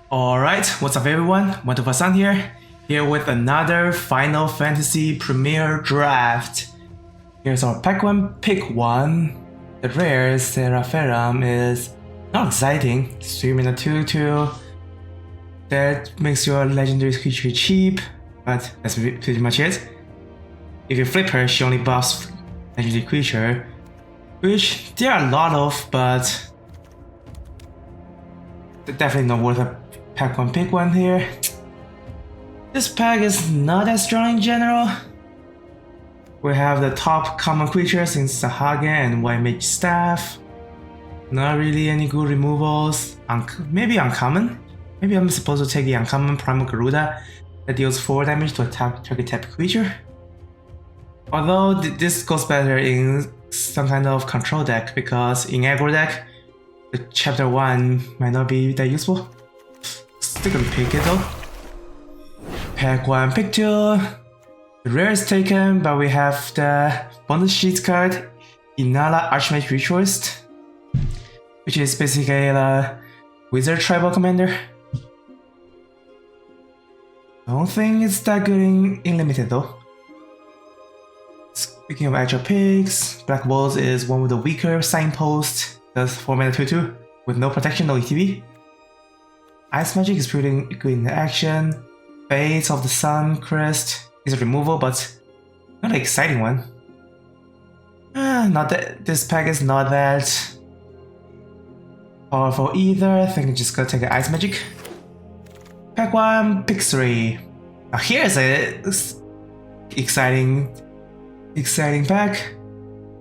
Alright, what's up everyone? 124san's here with another Final Fantasy Premier Draft. Here's our pack 1, pick 1. The rare Serapherum is not exciting. 3 mana 2/2. That makes your legendary creature cheap, but that's pretty much it. If you flip her, she only buffs legendary creature, which there are a lot of, but definitely not worth a pack 1, pick 1 here. This pack is not that strong in general. We have the top common creatures in Sahagin and White Mage Staff. Not really any good removals. Maybe uncommon. Maybe I'm supposed to take the uncommon Primal Garuda that deals 4 damage to attack target type creature. Although this goes better in some kind of control deck, because in aggro deck, the chapter 1 might not be that useful. Still gonna pick it though. Pack 1, pick 2. The rare is taken, but we have the bonus sheet card, Inala Archmage Ritualist, which is basically a wizard tribal commander. I don't think it's that good in limited though. Speaking of actual picks, Black Walls is one with the weaker signpost, does 4 mana 2/2 with no protection, no ETB. Ice Magic is pretty good in action. Fates of the Sun Crest is a removal, but not an exciting one. Not that this pack is not that powerful either. I think I'm just gonna take an Ice Magic. Pack 1, pick 3. Now here's a exciting pack.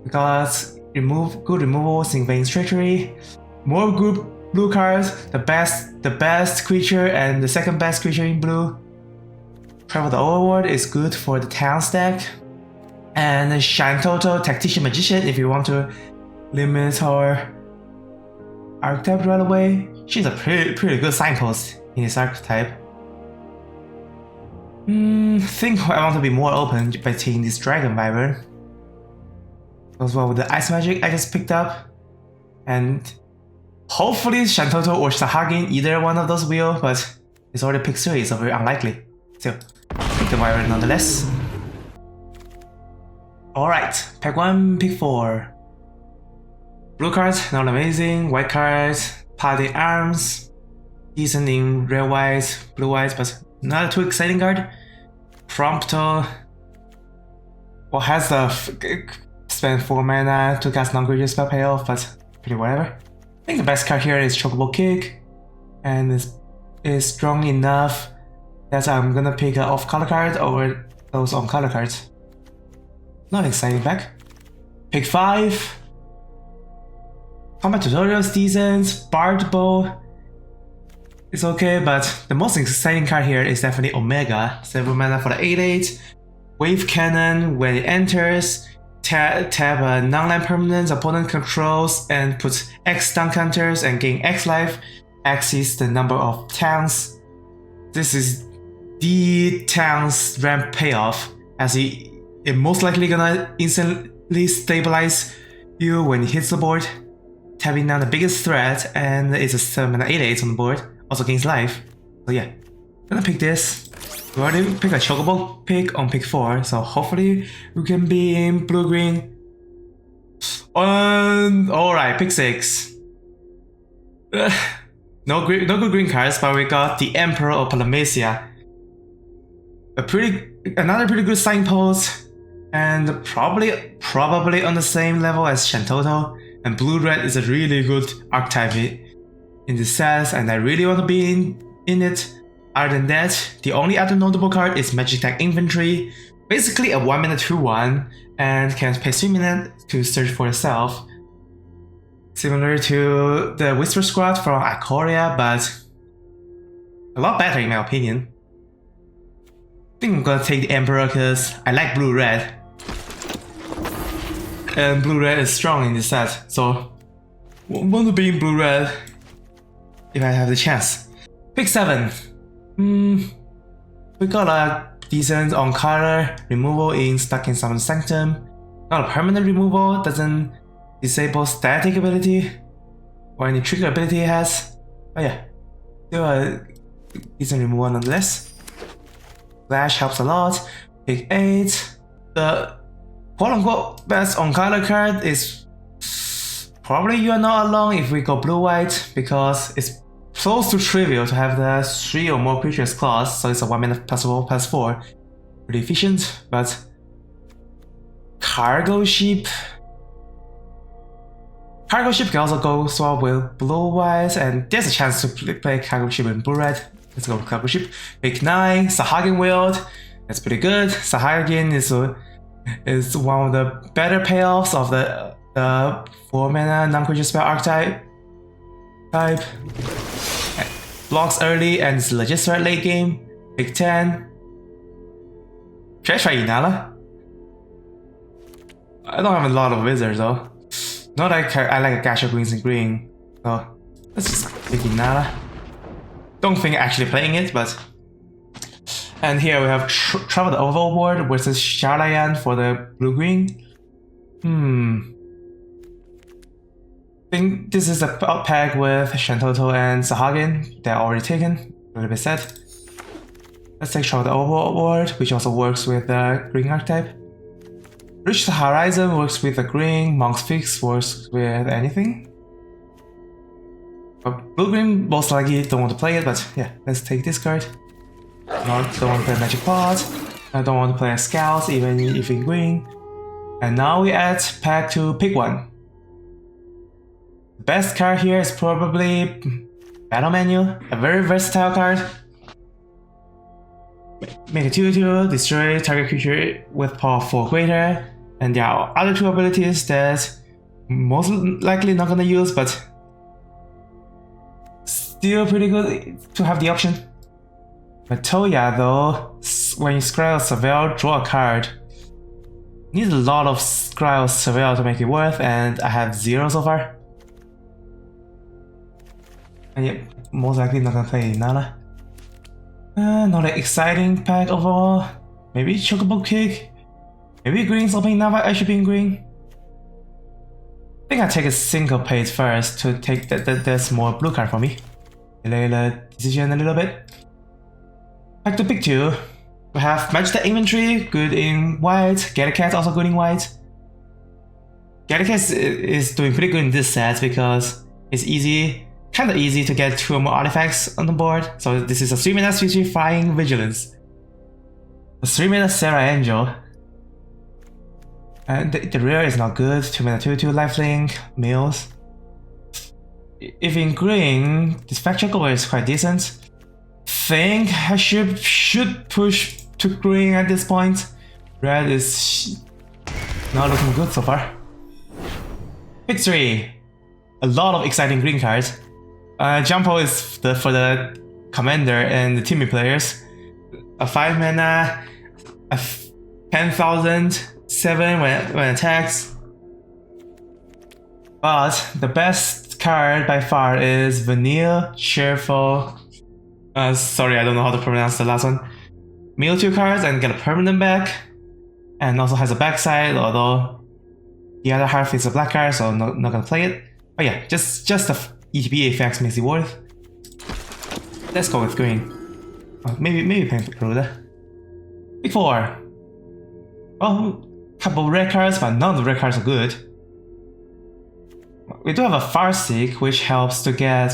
We got good removals in Vein's Treachery, more good blue cards, the best creature and the second best creature in blue. Travel the Overworld is good for the town stack, and Shantoto Tactician Magician if you want to limit our archetype right away. She's a pretty good signpost in this archetype. Think I want to be more open by taking this Dragon Wyvern. Goes well with the Ice Magic I just picked up, and hopefully Shantoto or Sahagin, either one of those will, but it's already picked 3, so very unlikely. Still, pick the Wyvern nonetheless. Alright, pack 1, pick 4. Blue cards, not amazing. White cards, Paladin Arms, decent in red white, blue white, but not too exciting card. Prompto, well, has the spend 4 mana to cast non-creature spell payoff, but pretty whatever. I think the best card here is Chocobo Kick, and is strong enough that I'm gonna pick an off-color card over those on-color cards. Not exciting pack. Pick 5. Combat Tutorials decent. Bard Bow is okay, but the most exciting card here is definitely Omega. 7 mana for the 8/8. Wave Cannon, when it enters, tap a non-land permanent opponent controls and puts X stun counters and gain X life. X is the number of towns. This is the town's ramp payoff, as it most likely gonna instantly stabilize you when it hits the board, tapping down the biggest threat, and it's a 7 mana 8/8 on the board, also gains life. So yeah, gonna pick this. We already picked a Chocobo pick on pick 4, so hopefully we can be in blue-green. Alright, pick 6. No good green cards, but we got the Emperor of Palamecia. Another pretty good signpost, and probably on the same level as Shantoto. And blue-red is a really good archetype in this set, and I really want to be in it. Other than that, the only other notable card is Magic Deck Infantry, basically a 1 mana 2/1, and can pay 3 mana to search for itself. Similar to the Whisper Squad from Ikoria, but a lot better in my opinion. I think I'm gonna take the Emperor because I like blue-red. And blue-red is strong in this set, so want to be in blue-red if I have the chance. Pick 7. We got a decent on-color removal in Stuck in Summon Sanctum. Not a permanent removal, doesn't disable static ability or any trigger ability it has. But yeah, still a decent removal nonetheless. Flash helps a lot. Pick 8. The quote-unquote best on-color card is probably you are not alone if we go blue-white, because it's close to trivial to have the 3 or more creatures clause, so it's a 1 mana +4/+4. Pretty efficient, but Cargo Ship. Cargo Ship can also go swap with blue-white, and there's a chance to play Cargo Ship in blue-red. Let's go with Cargo Ship. Pick 9, Sahagin Wield. That's pretty good. Sahagin is one of the better payoffs of the 4 mana non-creature spell archetype. Blocks early and is legit threat late game. Pick 10. Should I try Inala? I don't have a lot of wizards though. Not like I like a Gacha Greens and Green. So let's just pick Inala. Don't think actually playing it, but. And here we have Travel the Overboard versus Shalayan for the blue-green. I think this is a pack with Shantoto and Sahagin. They're already taken. A little bit sad. Let's take Travel the Overboard, which also works with the green archetype. Reach the Horizon works with the green. Monk's Fix works with anything. But blue-green most likely don't want to play it, but yeah, let's take this card. Don't want to play a Magic Pot. I don't want to play a Scout, even if in green. And now we add pack to pick 1. The best card here is probably Battle Menu, a very versatile card. Make a 2/2, destroy target creature with power 4 greater. And there are other 2 abilities that most likely not gonna use, but still pretty good to have the option. But Toya though, when you scry Surveil, draw a card. Need a lot of scry Surveil to make it worth, and I have 0 so far. And yeah, most likely not gonna play Nala. Not an exciting pack overall. Maybe Chocobo Kick. Maybe green's opening Nava, I should be in green. I think I take a Syncopate first to take that's more blue card for me. Delay the decision a little bit. Back to pick 2. We have Magic Inventory, good in white. Get a Cat also good in white. Get a Cat is doing pretty good in this set because it's kinda easy to get 2 or more artifacts on the board. So this is a 3 mana 3/3 Flying Vigilance. A 3 mana Sarah Angel. And the rare is not good. 2 mana 2/2 Lifelink, Mills. If in green, this Fact Chocobo is quite decent. Think I should push to green at this point. Red is not looking good so far. Pick 3. A lot of exciting green cards. Jumpo is for the commander and the teaming players. A 5 mana, a 10,000, 7 when attacks. But the best card by far is Vanille Cheerful. Sorry, I don't know how to pronounce the last one. Mill 2 cards and get a permanent back. And also has a backside, although the other half is a black card, so not gonna play it. But yeah, just the ETB effects makes it worth. Let's go with green. Maybe playing Ruda. Pick 4. Oh, couple red cards, but none of the red cards are good. We do have a Farseek, which helps to get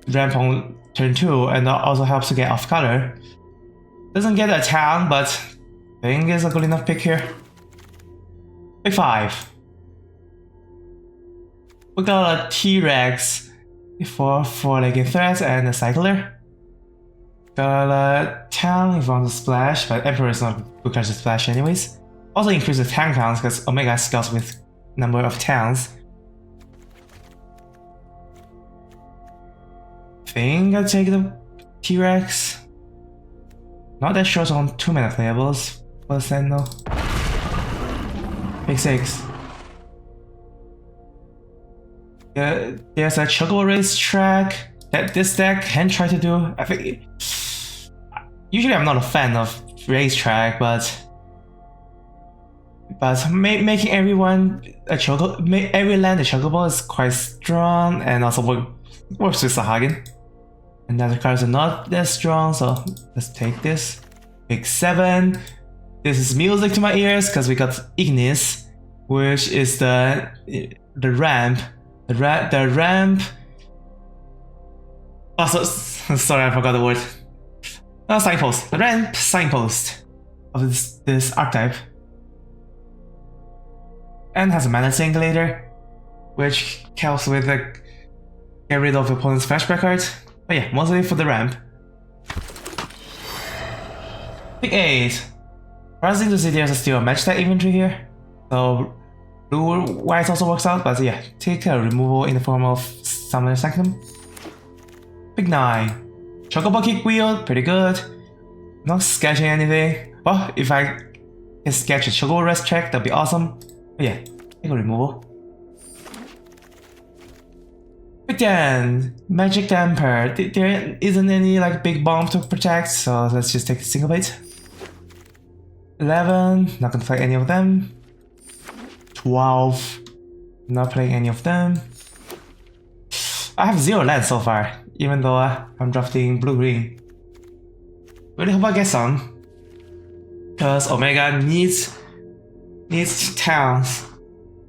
ramp on turn 2 and also helps to get off color. Doesn't get a town, but I think it's a good enough pick here. Pick 5. We got a T-Rex for 4-legged threats and a Cycler. Got a town if you want to splash, but Emperor is not good card to splash anyways. Also increase the town counts because Omega scouts with number of towns. Think I'll take the T-Rex. Not that short on 2 mana playables for the Sentinel. Pick 6. There's a Chocobo Race track that this deck can try to do. I think usually I'm not a fan of racetrack, but making everyone a every land a Chocobo is quite strong, and also works with Sahagin. And the other cards are not that strong, so let's take this. Pick 7. This is music to my ears because we got Ignis, which is the ramp. The ramp. Oh, sorry, I forgot the word. Signpost. The ramp signpost of this archetype. And has a mana singulator, which helps with get rid of opponent's flashback cards. But yeah, mostly for the ramp. Pick 8. Surprising to see there's still a match deck inventory here. So blue white also works out, but yeah, take a removal in the form of Summoner Sanctum. Pick 9. Chocobo Kick Wheel, pretty good. Not sketching anything. Well, if I can sketch a Chocobo Rest check, that'd be awesome. But yeah, take a removal. Pick 10. Magic Damper. There isn't any like big bomb to protect, so let's just take the single plate. 11. Not gonna play any of them. 12. Not playing any of them. I have 0 lands so far, even though I'm drafting blue-green. Really hope I get some, because Omega needs towns.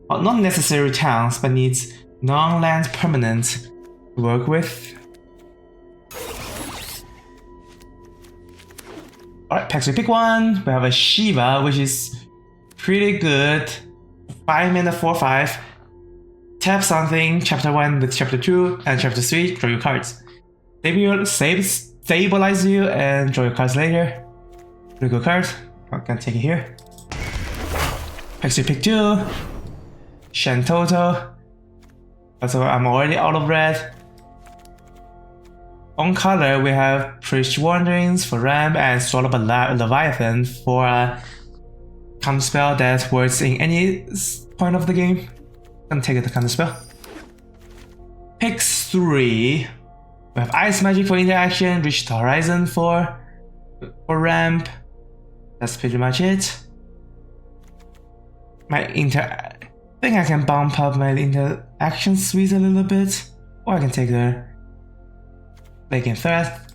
Well, not necessarily towns, but needs non-land permanent to work with. Alright, packs we pick 1. We have a Shiva, which is pretty good. 5 mana 4/5. Tap something, chapter 1 with chapter 2, and chapter 3, draw your cards. Stabilize you and draw your cards later. Pretty good card. I can take it here. Packs we pick 2. Shantoto. So I'm already out of red. On color, we have Priest Wanderings for ramp and Swallow a Leviathan for a counter spell that works in any point of the game. I'm gonna take the counter spell. Pick 3. We have Ice Magic for interaction, Reach the Horizon for ramp. That's pretty much it. I think I can bump up my interaction suite a little bit, or I can take the Vacant Threat.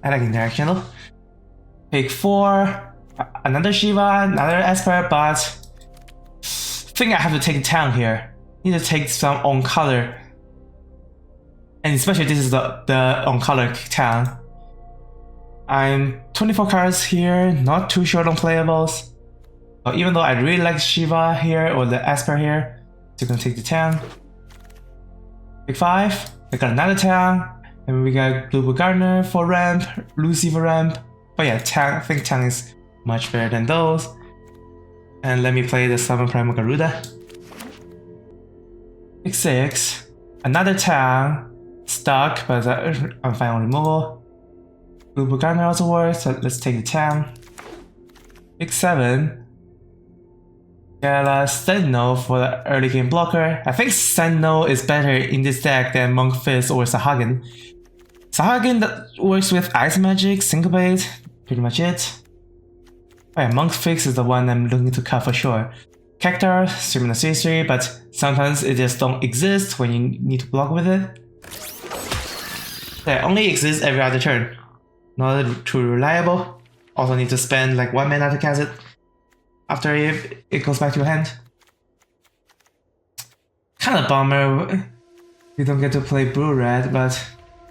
I like interaction though. Pick 4. Another Shiva, another Esper, but I think I have to take a town here. Need to take some on color. And especially this is the on color town. I'm 24 cards here, not too short on playables. So even though I really like Shiva here or the Esper here, still gonna take the town. Pick 5. We got another town. And we got Blue Gardener for ramp, Lucy for ramp. But yeah, I think town is much better than those. And let me play the Summon Primal Garuda. Pick 6. Another town. Stuck, but I'm fine on removal. Blue Gardener also works, so let's take the town. Pick 7. Get a Sentinel for the early game blocker. I think Sentinel is better in this deck than Monk Fist or Sahagin. Sahagin that works with Ice Magic, Syncopate, pretty much it. Oh yeah, Monk Fist is the one I'm looking to cut for sure. Cactar, streaming a 3/3, but sometimes it just don't exist when you need to block with it. They only exist every other turn. Not too reliable. Also need to spend like 1 mana to cast it after it goes back to your hand. Kinda bummer we don't get to play blue-red, but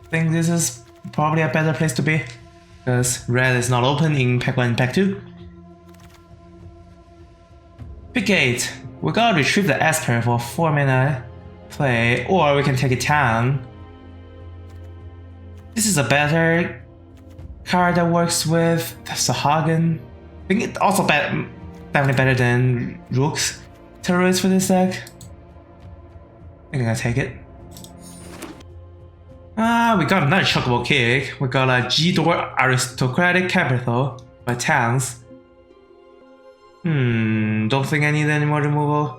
I think this is probably a better place to be, because red is not open in pack 1 and pack 2. Pick 8. We gotta retrieve the Esper for 4 mana play, or we can take a town. This is a better card that works with Sahagin. I think it's also definitely better than Rook's Terrorist for this deck. I think I'm gonna take it. We got another Chocobo Kick. We got a G-Door Aristocratic Capital by Towns. Don't think I need any more removal.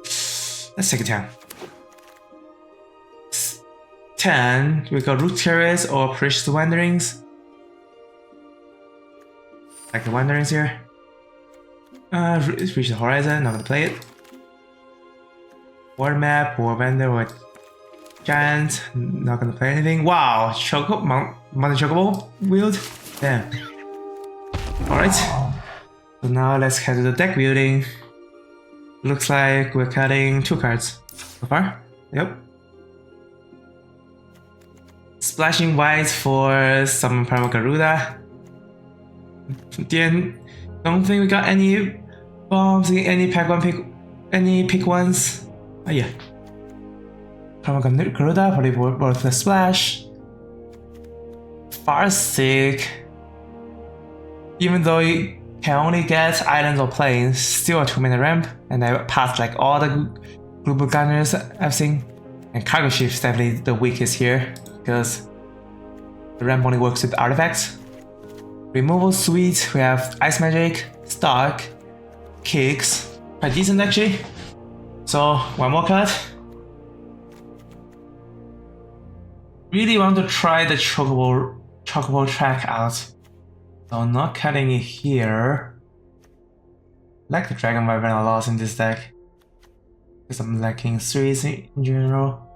Let's take a town. 10. We got Root Terrace or Priest Wanderings. Like the Wanderings here. Reach the Horizon, not gonna play it. War Map or Vendor or Giant, not gonna play anything. Wow, Mountain Chocobo wield? Damn. Alright. So now let's head to the deck building. Looks like we're cutting 2 cards so far. Yep. Splashing white for some Primal Garuda. Don't think we got any bombs, any pick ones. Oh yeah. Primal Garuda, probably worth the splash. Farsick. Even though you can only get islands or plains, still a 2-mana ramp, and I passed like all the global gunners I've seen. And Cargo Ship is definitely the weakest here, because the ramp only works with artifacts. Removal suite, we have Ice Magic, Stock, Kicks, quite decent actually. So one more cut. Really want to try the Chocobo track out. So not cutting it here. I like the Dragon Wyvern a lot in this deck, because I'm lacking 3s in general.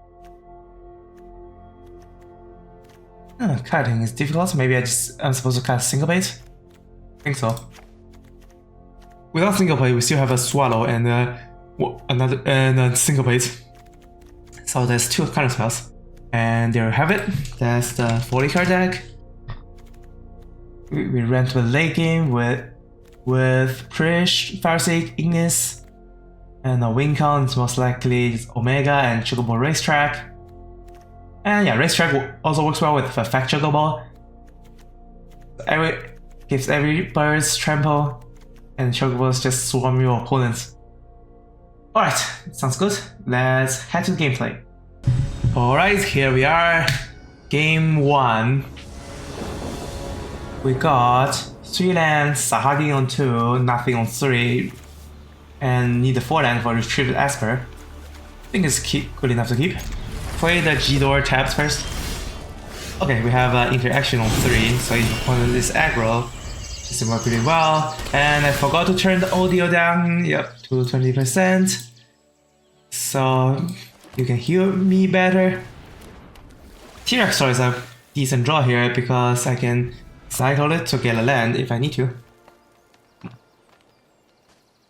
Cutting is difficult. Maybe I'm supposed to cut Syncopate? I think so. Without Syncopate, we still have a Swallow and a Syncopate. So there's 2 counter spells. And there you have it. That's the 40 card deck. We ran to a late game with Prish, Farsick, Ignis, and a win count is most likely Omega and Chocobo Racetrack. And yeah, Racetrack also works well with the Fact Chocobo. Gives every birds trample, and Chocobos just swarm your opponents. Alright, sounds good. Let's head to the gameplay. Alright, here we are. Game 1. We got 3 lands, Sahagi on 2, nothing on 3, and need a 4 land for Retrieved Esper. I think it's good enough to keep. Play the G-Door tabs first. Okay, we have interaction on 3, so if opponent is aggro, this will work pretty well. And I forgot to turn the audio down, yep, to 20%. So you can hear me better. T-Rex is a decent draw here because I can cycle it to get a land if I need to.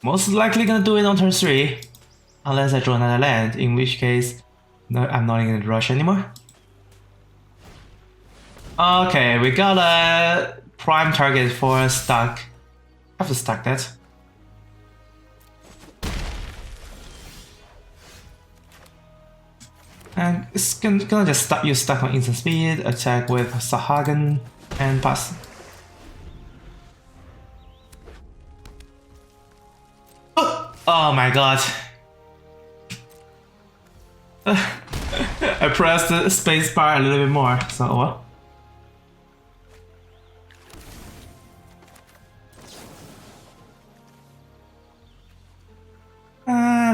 Most likely gonna do it on turn 3, unless I draw another land, in which case I'm not in a rush anymore. Okay, we got a prime target for Stuck. I have to stack that. And it's gonna just use Stuck on instant speed, attack with Sahagan, and pass. Oh my god. I pressed the space bar a little bit more, so what?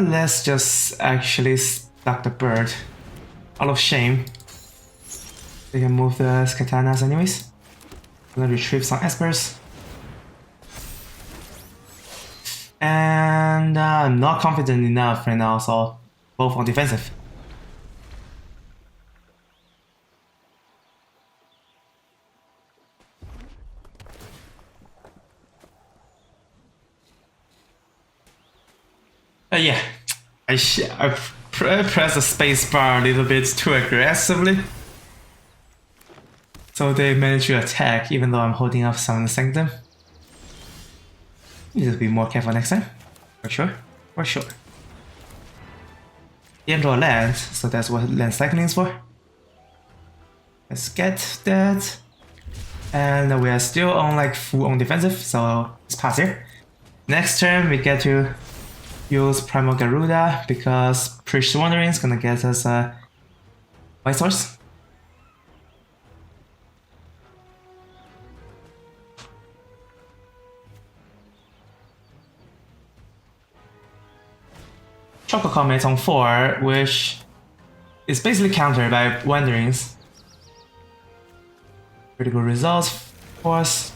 Let's just actually stack the bird. Out of shame. We can move the Katanas anyways. I'm gonna retrieve some Espers. And I'm not confident enough right now, so both on defensive. Yeah, I pressed the space bar a little bit too aggressively. So they managed to attack even though I'm holding up some of the Sanctum. Need to be more careful next time. For sure. For sure. Didn't draw land, so that's what land cycling is for. Let's get that. And we are still on like full on defensive, so let's pass here. Next turn we get to use Primal Garuda because Prish Wandering is gonna get us a white source. Choco Comet on 4, which is basically countered by Wanderings. Pretty good results for us.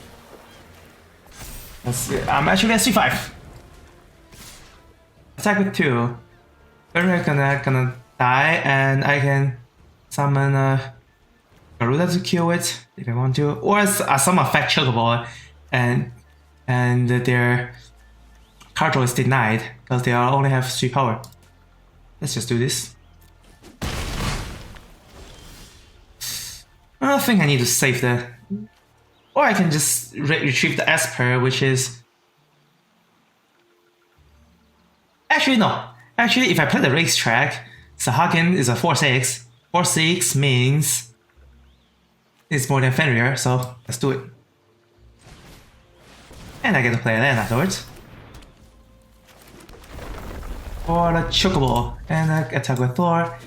Let's see. I'm actually at C5. Attack with 2. They're gonna die, and I can summon Garuda to kill it if I want to, or summon Fat Chocobo and their card draw is denied because they only have 3 power. Let's just do this. I think I need to save the... Or I can just retrieve the Esper, which is... Actually, no. Actually, if I play the racetrack, Sahagin is a 4-6. 4-6 means it's more than Fenrir, so let's do it. And I get to play a land afterwards. For the Chocobo, and I attack with Thor.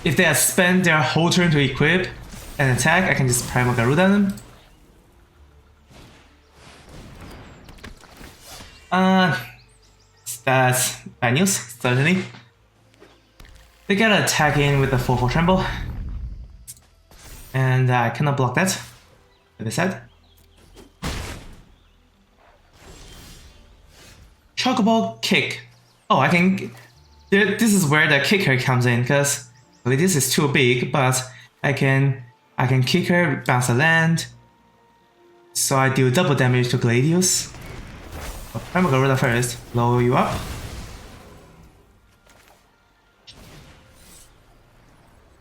If they have spent their whole turn to equip and attack, I can just Primal Garuda them. That's bad news, certainly. They get an attack in with the 4-4 Tremble. And I cannot block that, like I said. Chocobo Kick. Oh, I can... This is where the kicker comes in, because this is too big, but I can kick her, bounce a land. So I deal double damage to Gladius. I'm gonna Garuda first, blow you up.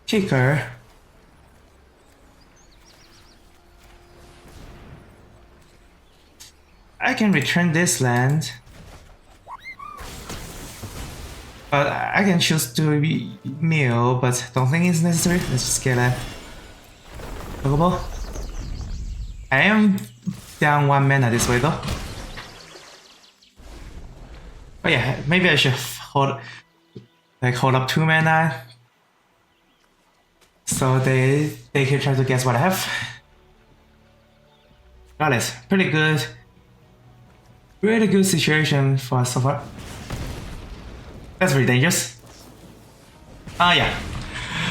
Kicker. I can return this land. But I can choose to mill, but don't think it's necessary. Let's just get a Pokeball. I am down 1 mana this way though. But yeah, maybe I should hold up 2 mana, so they can try to guess what I have. Got it. Pretty good. Really good situation for us so far. That's very dangerous. Yeah.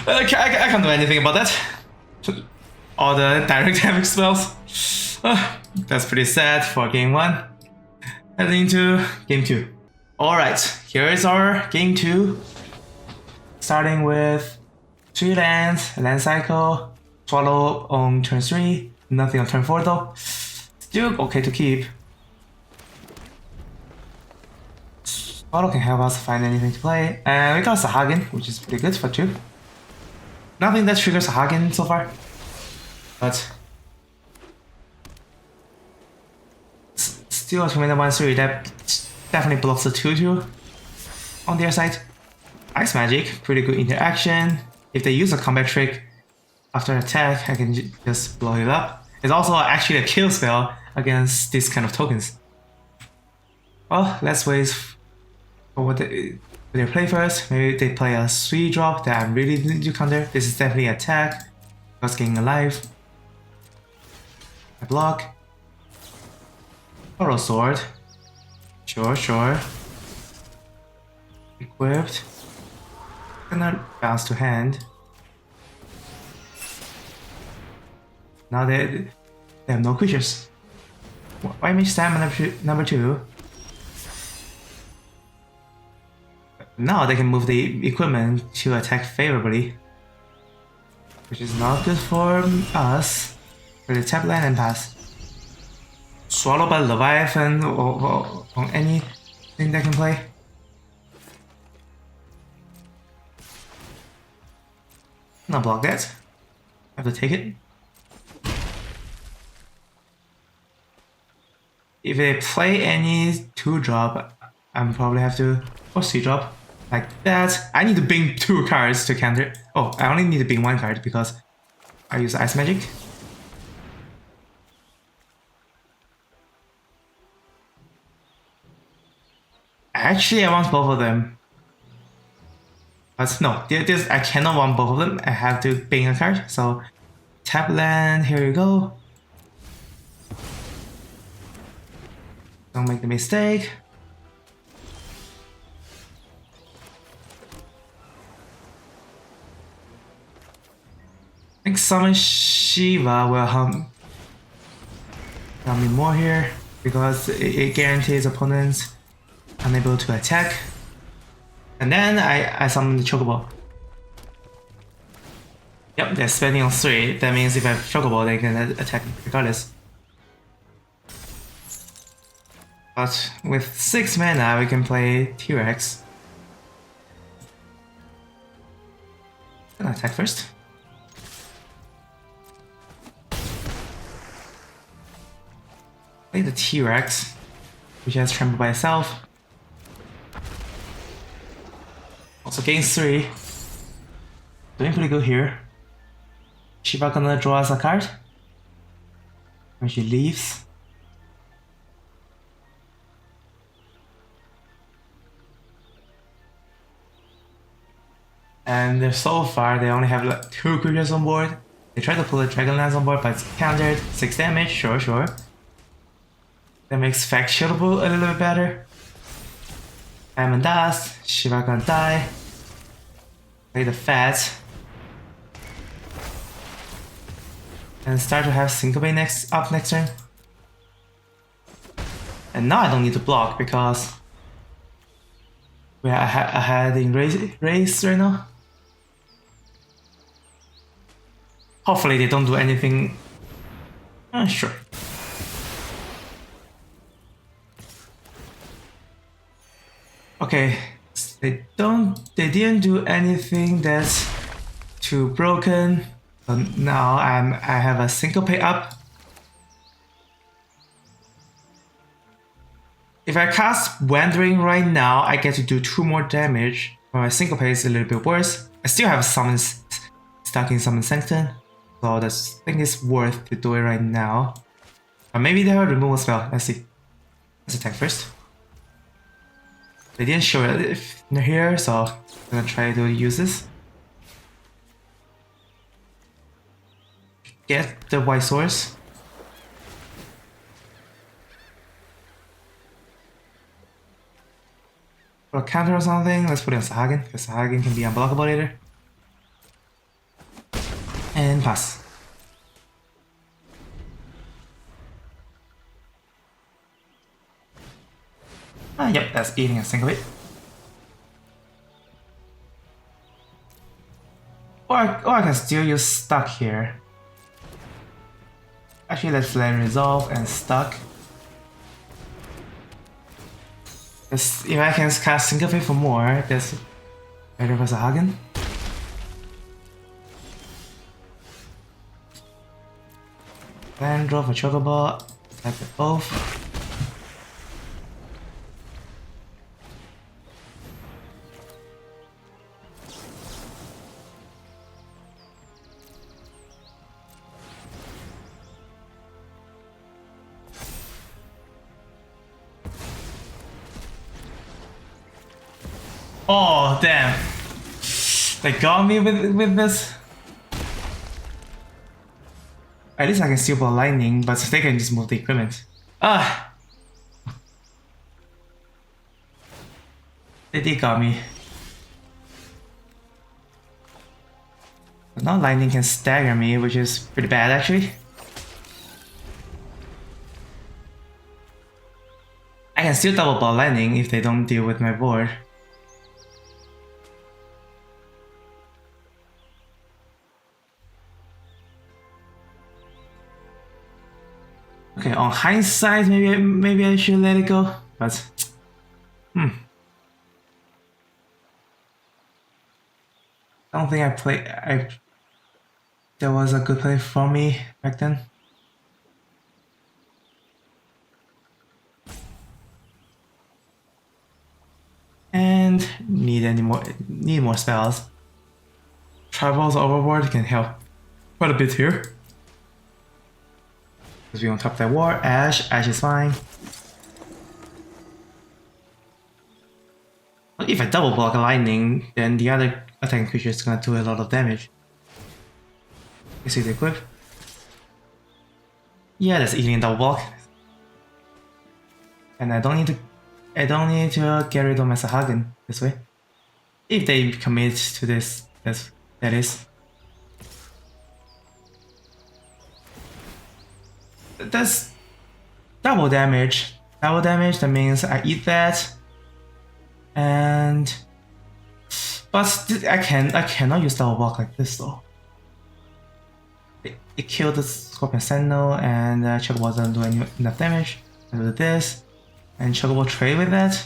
I can't do anything about that. All the direct damage spells. That's pretty sad for game 1. Heading into game 2. Alright, here is our game 2. Starting with 3 lands, land cycle, swallow on turn 3, nothing on turn 4 though. Still okay to keep. Swallow can help us find anything to play. And we got Sahagin, which is pretty good for 2. Nothing that triggers Sahagin so far. But still a 2-1/3 that definitely blocks the 2/2 on their side. Ice Magic, pretty good interaction. If they use a combat trick after attack, I can just blow it up. It's also actually a kill spell against these kind of tokens. Well, let's wait for what they play first. Maybe they play a 3-drop that I really need to counter. This is definitely attack, because getting alive. I block. Borrow sword. Sure. Equipped. Gonna bounce to hand. Now they have no creatures. Why make stamina number 2? Now they can move the equipment to attack favorably, which is not good for us. Really tap land and pass. Swallow by Leviathan or on anything that can play. Not block that. Have to take it. If they play any 2-drop, I'm probably have to, or 3-drop, like that. I need to bring 2 cards to counter. Oh, I only need to bring 1 card because I use Ice Magic. Actually, I want both of them. But no, I cannot want both of them. I have to bring a card. So tap land, here you go. Don't make the mistake. I think Summon Shiva will help me more here because it guarantees opponents unable to attack. And then I summon the Chocobo. Yep, they're spending on 3. That means if I have Chocobo, they can attack regardless. But with 6 mana, we can play T-Rex. Gonna attack first. Play the T-Rex, which has trampled by itself. Also gains 3. Doing pretty good here. Shiva gonna draw us a card when she leaves. And so far they only have like 2 creatures on board. They try to pull a Dragonlance on board, but it's countered. 6 damage, sure. That makes Fact Shieldable a little bit better. Diamond Dust, Shiva gonna die. Play the Fat. And start to have Syncope up next turn. And now I don't need to block because we are ahead in race right now. Hopefully they don't do anything. Sure. Okay, they didn't do anything that's too broken. So now I have a Syncope up. If I cast Wandering right now, I get to do 2 more damage. But my Syncope is a little bit worse. I still have summons stuck in Summon Sanctum, so I think it's worth to do it right now. But maybe they have a removal spell. Let's see. Let's attack first. They didn't show it here, so I'm gonna try to use this. Get the white source. For a counter or something, let's put it on Sahagin, because Sahagin can be unblockable later. And pass. Yep, that's eating a single hit. Or I can still use Stuck here. Actually, let's let it resolve and Stuck. If I can cast Syncope for more, that's better for Sahagin. Then draw for Chocobo, attack with both. Oh damn! They got me with this. At least I can still block lightning, but they can just move the equipment. They did got me. But now lightning can stagger me, which is pretty bad actually. I can still double block lightning if they don't deal with my board. Okay, on hindsight, maybe I should let it go, but I don't think that was a good play for me back then. And need more spells. Travels Overboard can help quite a bit here. Because we on top that war, Ash is fine. If I double block lightning, then the other attacking creature is gonna do a lot of damage. You see the equip? Yeah, that's eating a double block. And I don't need to get rid of my Sahagin this way. If they commit to this, that is. That's double damage. Double damage, that means I eat that. But I cannot use double block like this though. it killed the Scorpion Sentinel, and Chocobo doesn't do enough damage. I do this, and Chocobo trade with that.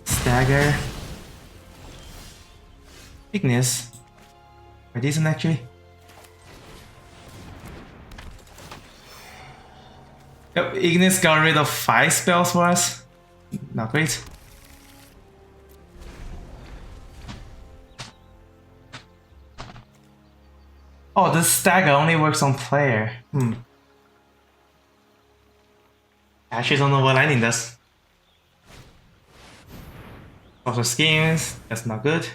Stagger. Ignis. Pretty decent actually. Yep, Ignis got rid of 5 spells for us. Not great. Oh, this stagger only works on player. Actually don't know what lightning does. Also schemes, that's not good.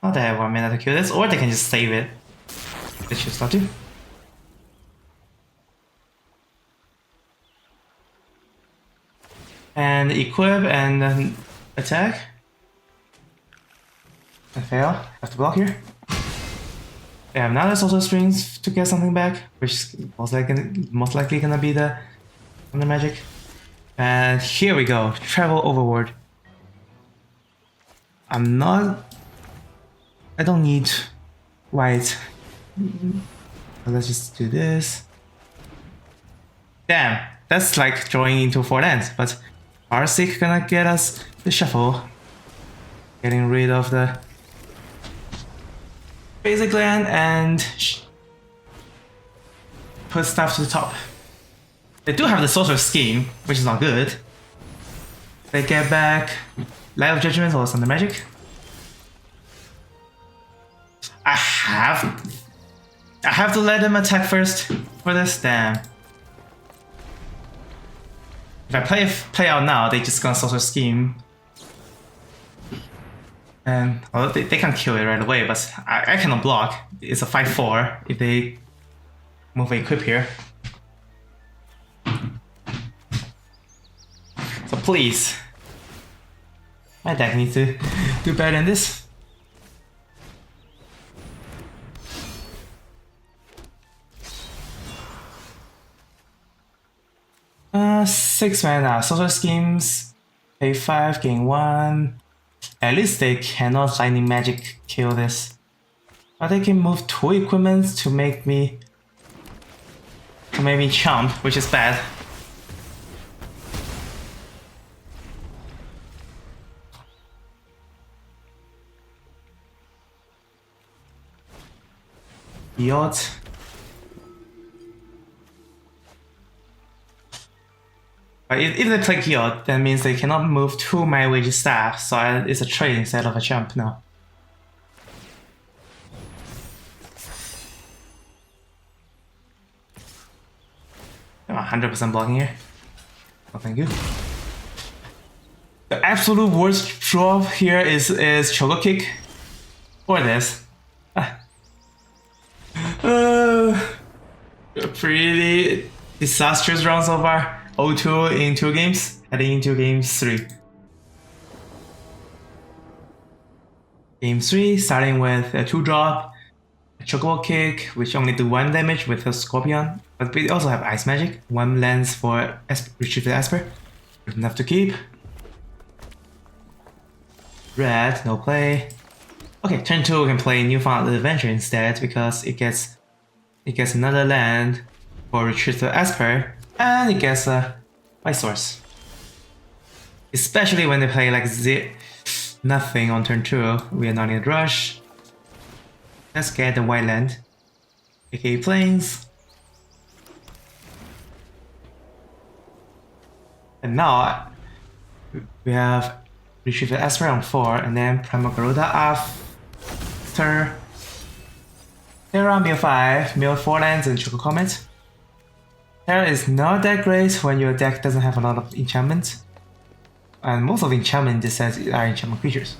Oh, they have 1 minute to kill this, or they can just save it. They choose not to. And equip and then attack. I fail. Have to block here. Yeah, now there's also strings to get something back, which is most likely gonna be the Thunder Magic. And here we go. Travel overward. I don't need white. So let's just do this. Damn, that's like drawing into 4 lands, but Arsic gonna get us the shuffle. Getting rid of the basic land and put stuff to the top. They do have the Sorcerer's Scheme, which is not good. They get back Light of Judgment or Thunder Magic. I have to let them attack first for this. Damn. If I play out now, they just gonna Sorcerer's Scheme. And well, they can kill it right away, but I cannot block. It's a 5/4 if they move a equip here. So please, my deck needs to do better than this. 6 mana, Sorcerer Schemes, pay 5, gain 1. At least they cannot Lightning Magic kill this. But they can move 2 equipments to make me chump, which is bad. Yacht. But if they play Gyot, that means they cannot move 2 My Wage staff, so it's a trade instead of a jump now. I'm 100% blocking here. Oh, thank you. The absolute worst draw here is Choco Kick. Or this. Pretty disastrous round so far. 0-2 in 2 games, heading into game 3. Game 3, starting with a 2-drop, a Chocobo Kick, which only do 1 damage with a Scorpion, but we also have Ice Magic, 1 lens for Retrieve the Esper, enough to keep. Red, no play. Okay, turn 2 we can play Newfound Adventure instead because it gets another land for Retrieve the Esper. And it gets a White Source. Especially when they play like nothing on turn 2, we are not in a rush. Let's get the white land, aka Plains. And now we have Retrieve the Esper on 4, and then Primal Garuda after Terra, mill 5, mill 4 lands, and Choco Comet. Terra is not that great when your deck doesn't have a lot of enchantments, and most of the enchantment in this set are enchantment creatures.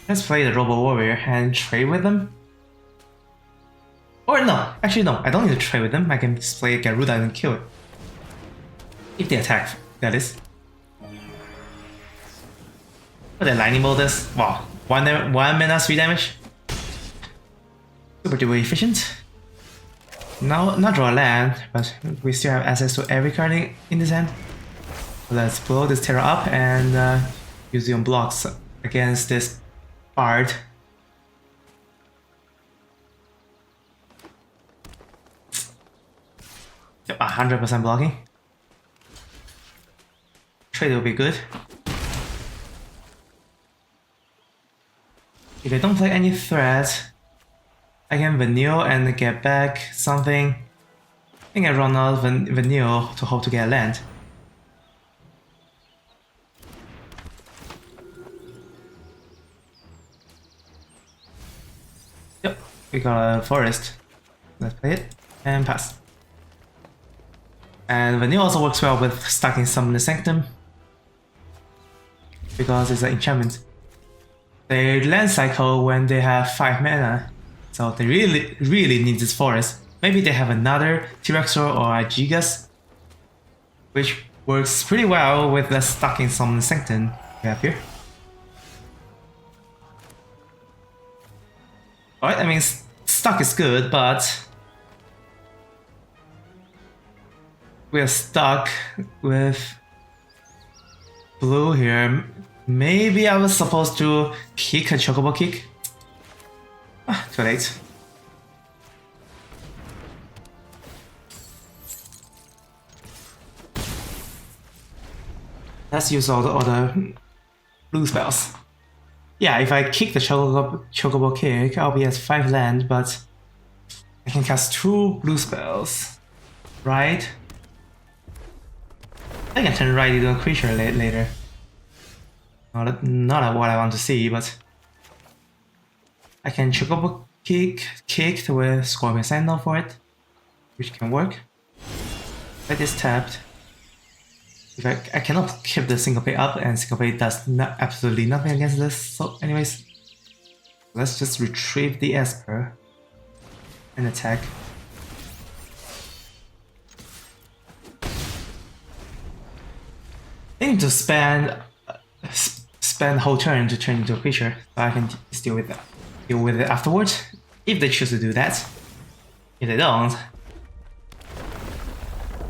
Let's play the Robo Warrior and trade with them. Or no, actually no, I don't need to trade with them, I can just play Garuda and kill it. If they attack, that is. But the Lightning Bolt is, wow, 1 mana 3 damage. Super duper efficient. Now, not draw a land, but we still have access to every card in this hand. Let's blow this Terra up and use your blocks against this bard. Yep, 100% blocking. Trade will be good. If they don't play any threat, I can Vanille and get back something. I think I run out of Vanille to hope to get a land. Yep, we got a forest. Let's play it and pass. And Vanille also works well with stacking Summon Sanctum because it's an enchantment. They land cycle when they have 5 mana, so they really need this forest. Maybe they have another T-Rexor or a Gigas, which works pretty well with the stacking Summon Sanctum we have here. Alright, I mean, stuck is good, but we're stuck with blue here. Maybe I was supposed to kick a Chocobo kick. Too late. Let's use all the blue spells. Yeah, if I kick the Chocobo kick, I'll be at 5 land, but I can cast 2 blue spells. Right? I can turn right into a creature later. Not what I want to see, but I can Chocobo kicked with Scorpion Sentinel for it, which can work. That is tapped. If I cannot keep the Syncope up, and Syncope does absolutely nothing against this. So, anyways, let's just retrieve the Esper and attack. I need to spend the whole turn to turn into a creature, so I can deal with it afterwards. If they choose to do that. If they don't,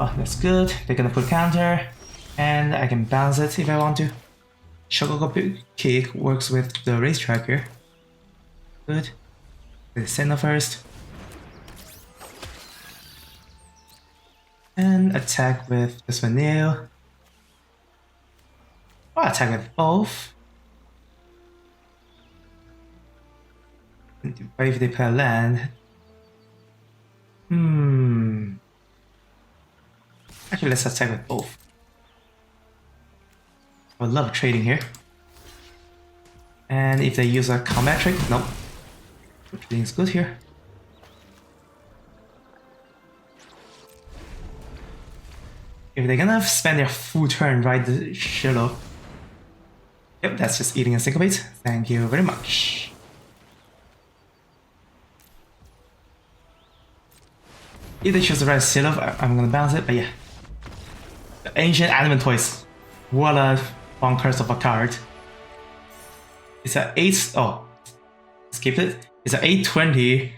oh, that's good. They're gonna put counter, and I can bounce it if I want to. Chocobo kick works with the racetrack here. Good. The Senna first. And attack with this Vanille. I'll attack with both. But if they play a land... Actually, let's attack with both. I would love trading here. And if they use a combat trick, nope. Trading is good here. If they're gonna spend their full turn right the Shiloh. Yep, that's just eating a Syncopate. Thank you very much. If they choose the right Shiloh, I'm gonna bounce it, but yeah. The Ancient Animate Toys. What a bonkers of a card. It's a 8. Oh, skip it. It's an 820.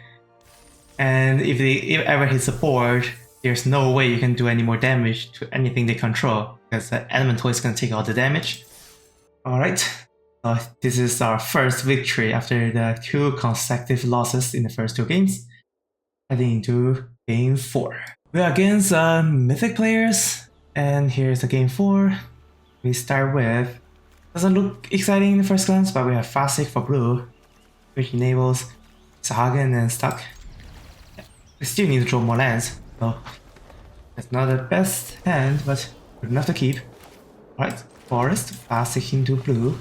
And if it ever hits the board, there's no way you can do any more damage to anything they control, because the Animate Toy is gonna take all the damage. Alright, so this is our first victory after the 2 consecutive losses in the first 2 games, heading into game 4. We are against Mythic players, and here's the game 4. We start with, doesn't look exciting in the first glance, but we have Fasic for blue, which enables Sahagin and Stuck. We still need to draw more lands, so it's not the best hand, but good enough to keep. Alright. Forest, Fasic into blue,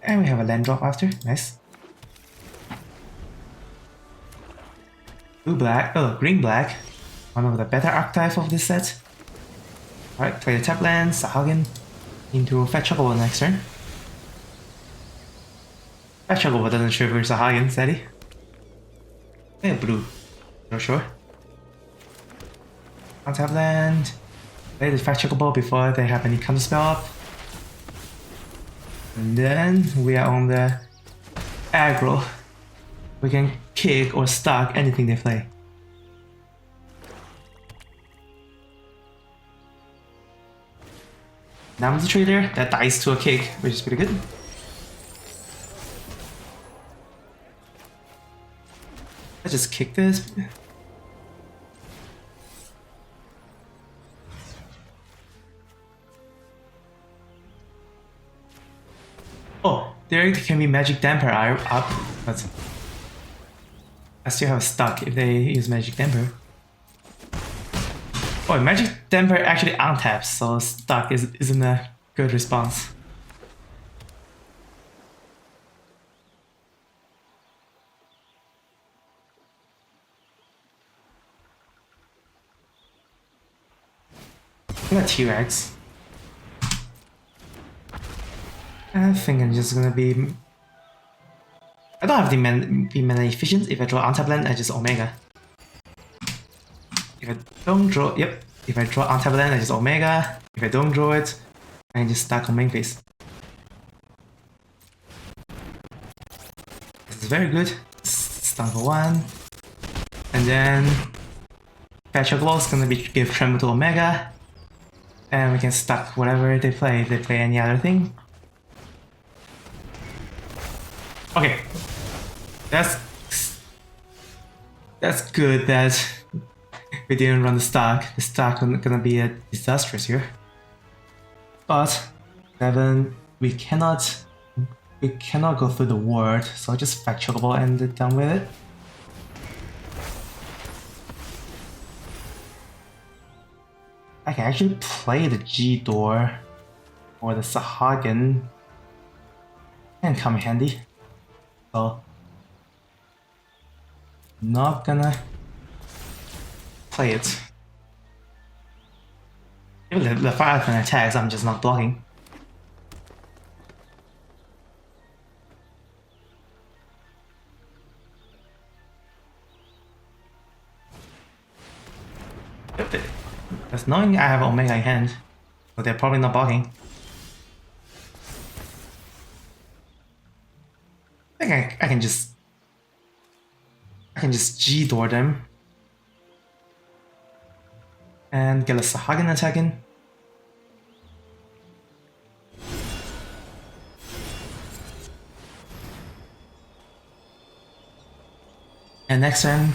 and we have a land drop after. Nice. Blue black, oh, green black, one of the better archetypes of this set. Alright, play the tap land, Sahagin into Fat Chocobo next turn. Fat Chocobo doesn't trigger Sahagin, steady. Play a blue, sure. Untap land, play the Fat Chocobo before they have any counter spell up. And then we are on the aggro. We can kick or stuck anything they play. Now the trader that dies to a kick, which is pretty good. Let's just kick this. Oh, there can be magic damper up, but I still have stuck if they use magic damper. Oh, magic damper actually untaps, so stuck isn't a good response. I got T-Rex. I think I'm just gonna be... I don't have the mana efficient. If I draw untap land, I just Omega. If I don't draw... Yep. If I draw untap land, I just Omega. If I don't draw it, I can just stack on main phase. This is very good. Stun for 1. And then... Patch of Law is gonna be give Tremble to Omega. And we can stack whatever they play. If they play any other thing. Okay, that's good that we didn't run the stack. The stack is gonna be disastrous here. But 7, we cannot go through the word, so just fetch Chocobo and done with it. I can actually play the G door or the Sahagin and come in handy. So, not gonna play it. If the fire can attacks, I'm just not blocking. That's knowing I have Omega in hand, so they're probably not blocking. I think I can just G-door them and get a Sahagin attacking. And next turn,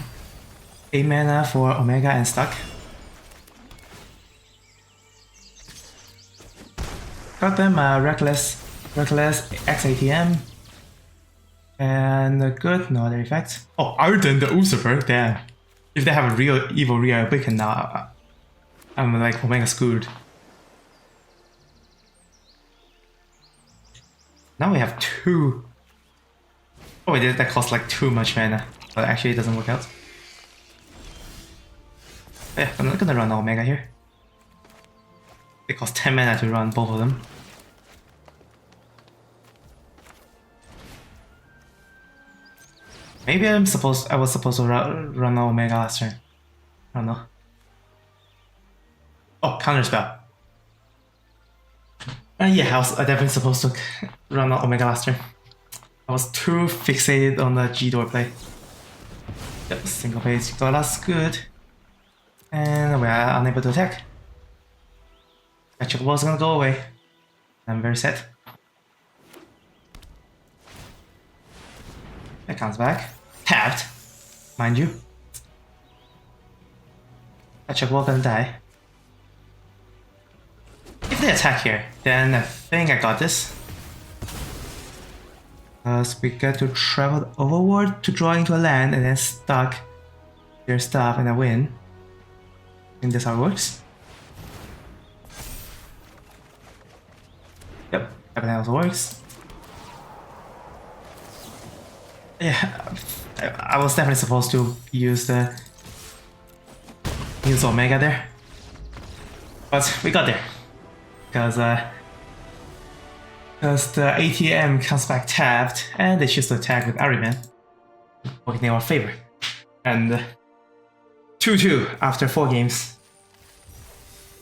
8 mana for Omega and stuck. Got them Reckless XATM. And good, no other effects. Oh, Arden the Usurper, damn. If they have a real evil rear beacon now, I'm like Omega screwed. Now we have 2. Oh wait, that costs like too much mana, but actually it doesn't work out. Yeah, I'm not gonna run Omega here. It costs 10 mana to run both of them. Maybe I was supposed to run Omega last turn. I don't know. Oh, counterspell. Yeah, I was definitely supposed to run Omega last turn. I was too fixated on the G door play. Yep, single page got us good. And we are unable to attack. That Chocobo is gonna go away. I'm very sad. That comes back. Tapped, mind you. That Chocobo gonna die. If they attack here, then I think I got this. Because we get to travel overworld to draw into a land and then stack their stuff and I win. And that's how it works. Yep, everything else works. Yeah, I was definitely supposed to use Omega there. But we got there. Because the ATM comes back tapped and they choose to attack with Ariman, working in our favor. And 2-2 after 4 games.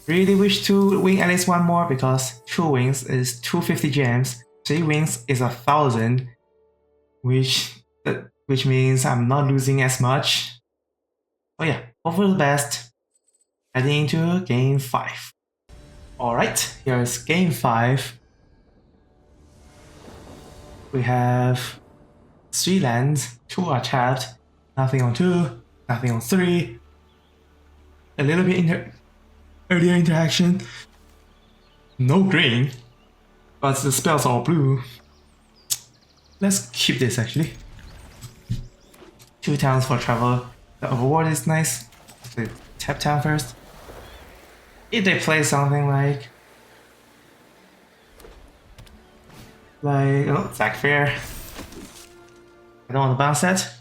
Really wish to win at least one more because 2 wins is 250 gems, 3 wins is 1000, which means I'm not losing as much. Oh yeah, hope for the best heading into game 5. Alright, here's game 5. We have 3 lands, 2 are tapped, nothing on 2, nothing on 3. A little bit earlier interaction. No green, but the spells are all blue. Let's keep this actually. 2 towns for travel. The overward is nice. They tap town first. If they play something like Zack Fair, I don't want to bounce that.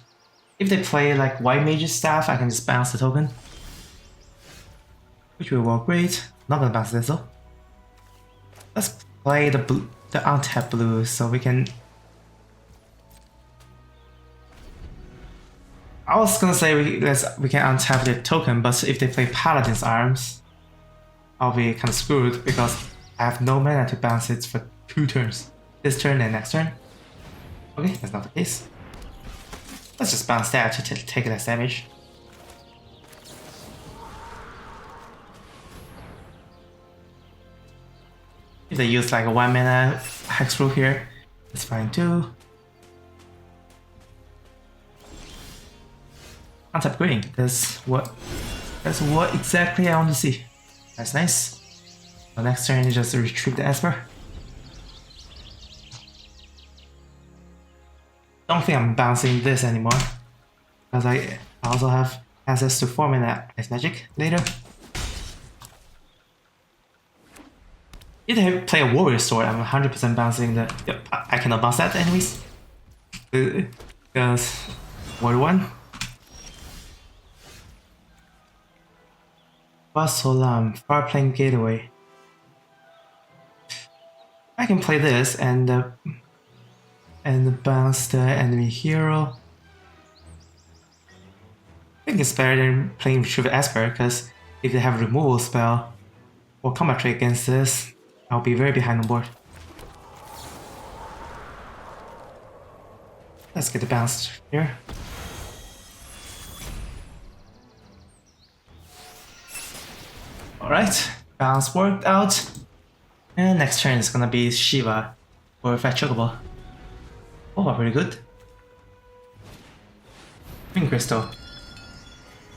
If they play like White Mage's Staff, I can just bounce the token, which will work great. Not gonna bounce this though. Let's play the untapped blue so we can. I was gonna say we can untap the token, but if they play Paladin's Arms, I'll be kind of screwed because I have no mana to bounce it for 2 turns. This turn and next turn. Okay, that's not the case. Let's just bounce that to take less damage. If they use like a 1 mana Hexproof here, it's fine too. Untap green. That's what exactly I want to see. That's nice. The next turn is just retrieve the Esper. Don't think I'm bouncing this anymore, because I also have access to 4 mana Ice Magic later. If they play a Warrior Sword, I'm 100% bouncing the. Yep, I cannot bounce that anyways. Because Warrior 1. Basolam, Far Plane Gateway. I can play this and bounce the enemy hero. I think it's better than playing Retrieve Esper, because if they have a removal spell or combat trait against this, I'll be very behind on board. Let's get the bounce here. Alright, bounce worked out. And next turn is gonna be Shiva or Fat Chocobo. Oh, very good. Wind Crystal.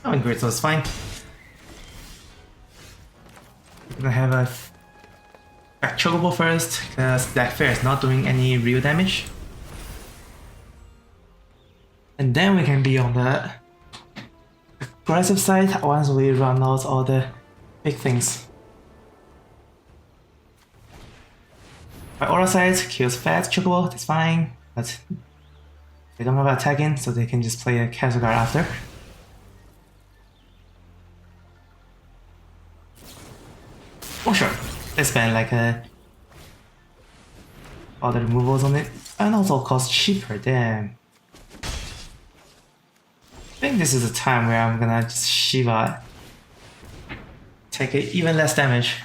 Oh, Wind Crystal is fine. We're gonna have a Fat Chocobo first, because that Fair is not doing any real damage. And then we can be on the aggressive side once we run out all the big things. My Aura side kills Fat Chocobo, that's fine, but they don't have attacking, so they can just play a Castle Guard after. Oh sure, they spend like all the removals on it, and also cost cheaper, damn. I think this is a time where I'm gonna just Shiva, take even less damage.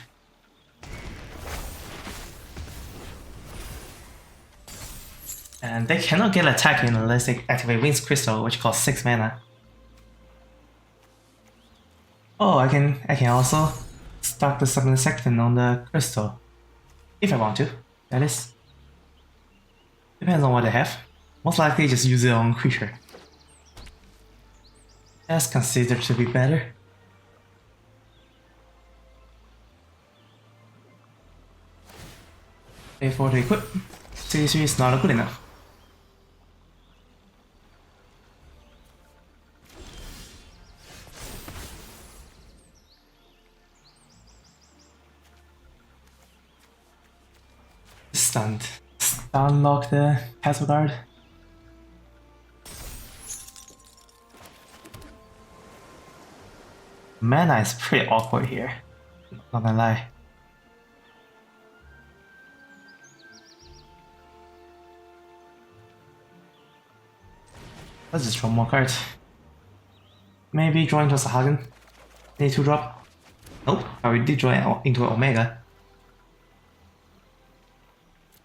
And they cannot get attacking unless they activate Wind Crystal, which costs 6 mana. Oh, I can also start the Summon Sexton on the crystal. If I want to, that is. Depends on what I have. Most likely just use it on creature. That's considered to be better. A4 to equip. C3 is not good enough. Stunned. Unlock the Castle Guard. Mana is pretty awkward here. Not gonna lie. Let's just draw more cards. Maybe draw into Sahagin. Need to drop. Nope, I already draw into Omega.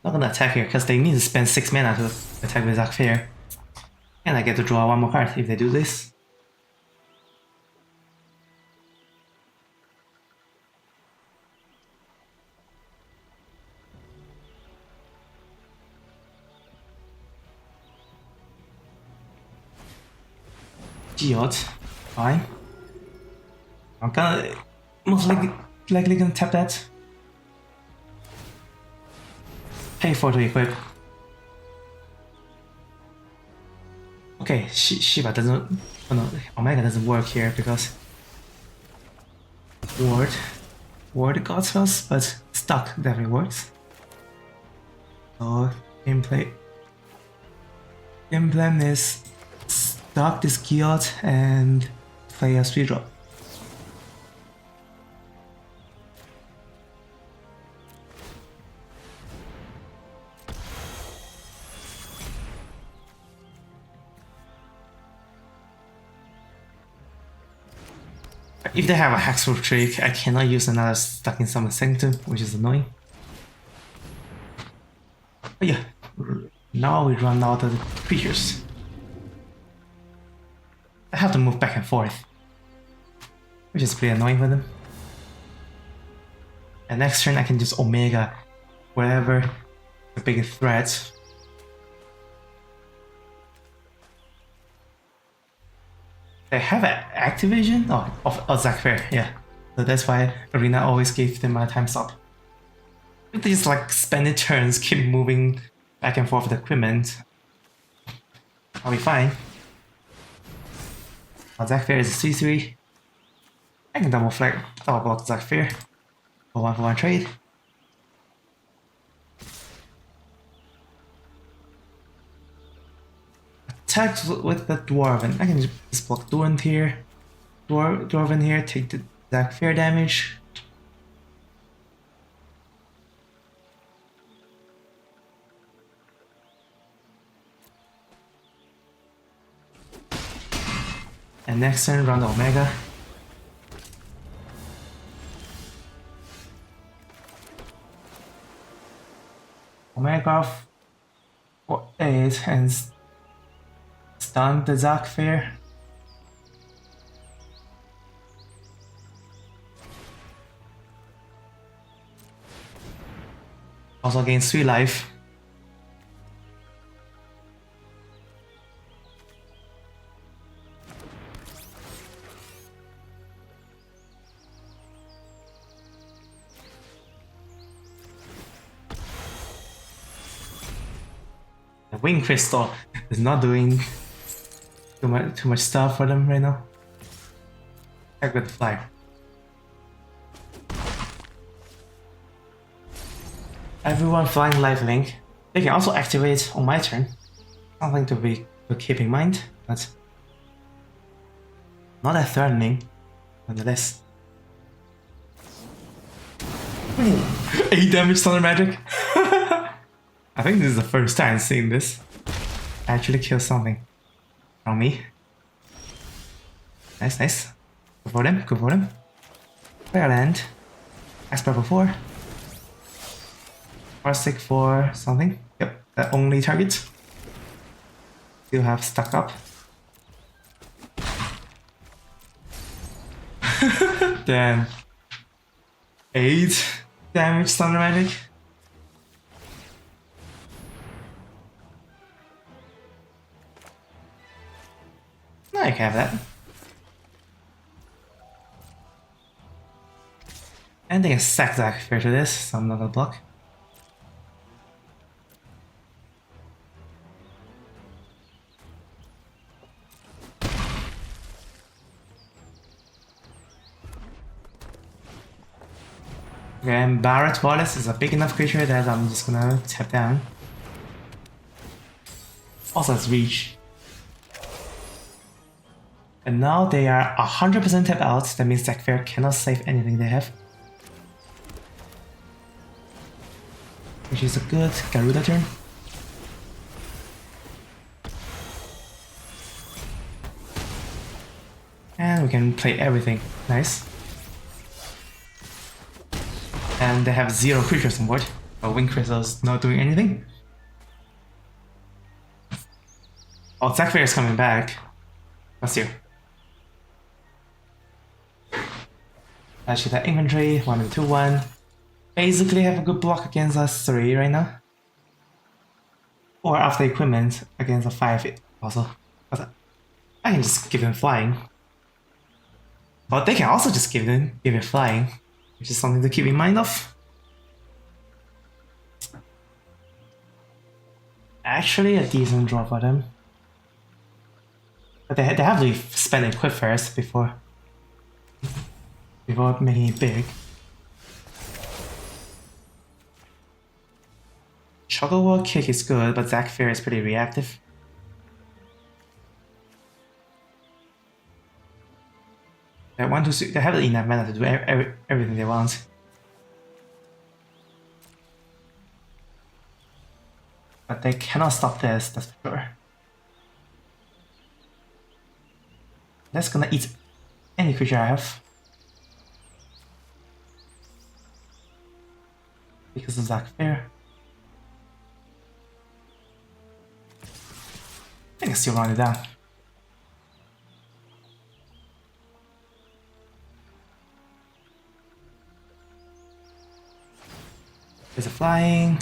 Not gonna attack here because they need to spend 6 mana to attack with Zack Fair. And I get to draw 1 more card if they do this. Geode. Fine. I'm gonna most likely gonna tap that. Pay 4 to equip. Okay, Shiva doesn't. Oh no, Omega doesn't work here because Ward got us, but Stuck definitely works. So game plan is Stuck this Geode and play a speed drop. If they have a Hexproof trick, I cannot use another Stuck in Summon Sanctum, which is annoying. But yeah, now we run out of the creatures. I have to move back and forth, which is pretty annoying for them. And next turn I can just Omega wherever the biggest threat. They have an activation? Oh, of Zac Fair, yeah. So that's why Arena always gave them a time stop. If they just like spend turns, keep moving back and forth with equipment, I'll be fine. Zac Fair is a 3-3. I can double block Zac Fair for 1-for-1 trade. Attack with the Dwarven. I can just block Dwarven here. Dwarven here, take the Zac Fair damage. And next turn, run the Omega. Omega for 8 and stun the Zac Fair. Also gains 3 life. The Wing Crystal is not doing too much stuff for them right now. Heck with the Flyer. Everyone flying Life Link. They can also activate on my turn. Something to keep in mind, but not that threatening, nonetheless. 8 damage Thunder Magic. I think this is the first time seeing this actually kill something from me. Nice, nice. Go for them, go for them. Fair land. Expert before. Or 6 for something. Yep, that only target. Still have stuck up. Damn. 8 damage Thunder Magic. I can have that. And they can sack Zac Fair to this, so I'm not gonna block. Okay, and Barret Wallace is a big enough creature that I'm just gonna tap down. Also it's reach. And now they are 100% tap out, that means Zac Fair cannot save anything they have. Which is a good Garuda turn. And we can play everything, nice. And they have 0 creatures on board, but Wing Crystal is not doing anything. Oh, Zac Fair is coming back. What's here? Actually, that inventory, 1 and 2, 1. Basically have a good block against a 3 right now. Or after equipment against a 5 also. But I can just give him flying. But they can also just give it flying, which is something to keep in mind of. Actually, a decent draw for them. But they have to spend a quick first before making it big. Chocobo Kick is good, but Zac Fair is pretty reactive. They have enough mana to do everything they want. But they cannot stop this, that's for sure. That's gonna eat any creature I have. Because of Zac Fair. I can still run it down. There's a flying.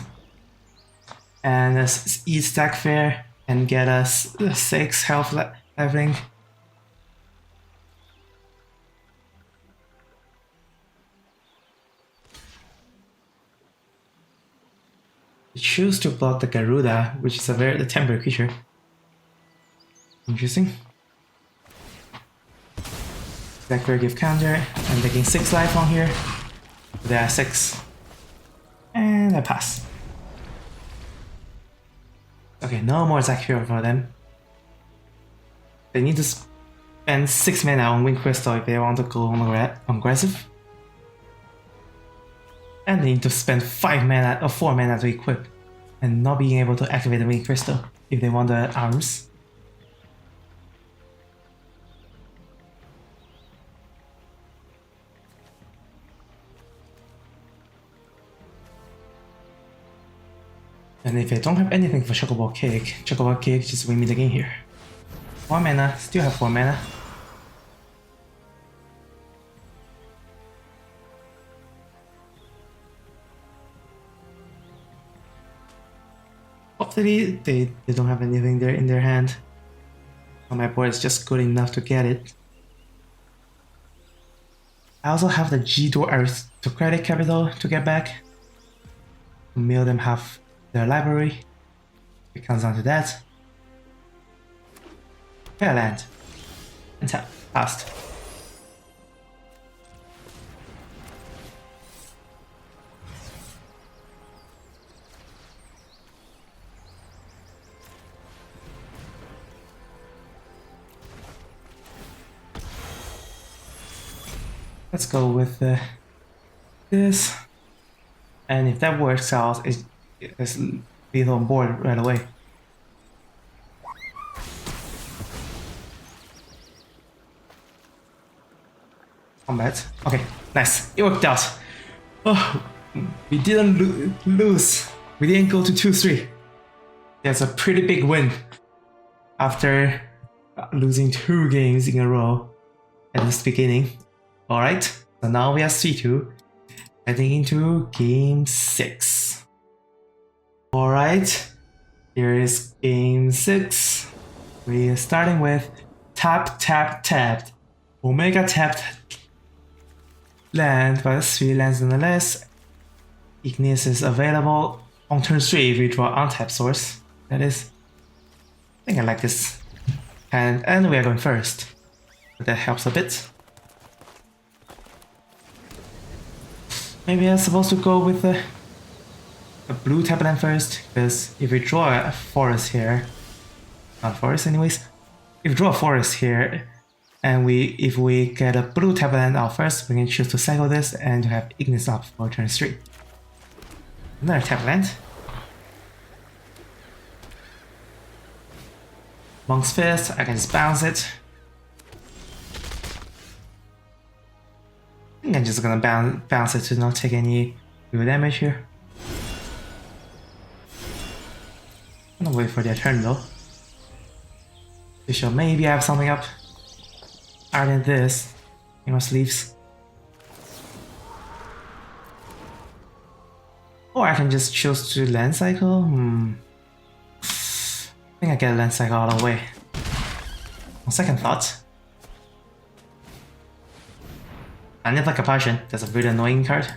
And let's eat Zac Fair and get us 6 health leveling. We choose to block the Garuda, which is the temporary creature. Interesting. Zac Fair give counter. I'm taking 6 life on here. There are 6. And I pass. Okay, no more Zac Fair for them. They need to spend 6 mana on Wind Crystal if they want to go on aggressive. And they need to spend 5 mana or 4 mana to equip, and not being able to activate the Wind Crystal if they want the arms. And if I don't have anything for Chocobo Kick just win me the game here. 1 mana, still have 4 mana. Hopefully they don't have anything there in their hand. On my board is just good enough to get it. I also have the G2 Aristocratic Capital to get back. Mill them half their library. It comes down to that. Get a land. And tap. Passed. Let's go with this, and if that works out, it's lethal on board right away. Combat. Okay, nice. It worked out. Oh, we didn't lose. We didn't go to 2-3. That's a pretty big win after losing 2 games in a row at this beginning. Alright, so now we are 3-2, heading into game 6. Alright, here is game 6. We are starting with tap, tap, tapped. Omega tapped land, but 3 lands nonetheless. Ignis is available on turn 3 if we draw untap source. That is, I think I like this. And we are going first. That helps a bit. Maybe I'm supposed to go with a blue tap land first, because if we draw a forest here, not forest anyways, if we draw a forest here, and if we get a blue tap land out first, we can choose to cycle this and to have Ignis up for turn 3. Another tap land. Monk's Fist, I can just bounce it. I think I'm just gonna bounce it to not take any real damage here. I'm gonna wait for their turn though. They shall maybe have something up. Other than this, in my sleeves. Or I can just choose to land cycle. I think I get a land cycle out of the way. On second thought, I need like a passion. That's a really annoying card.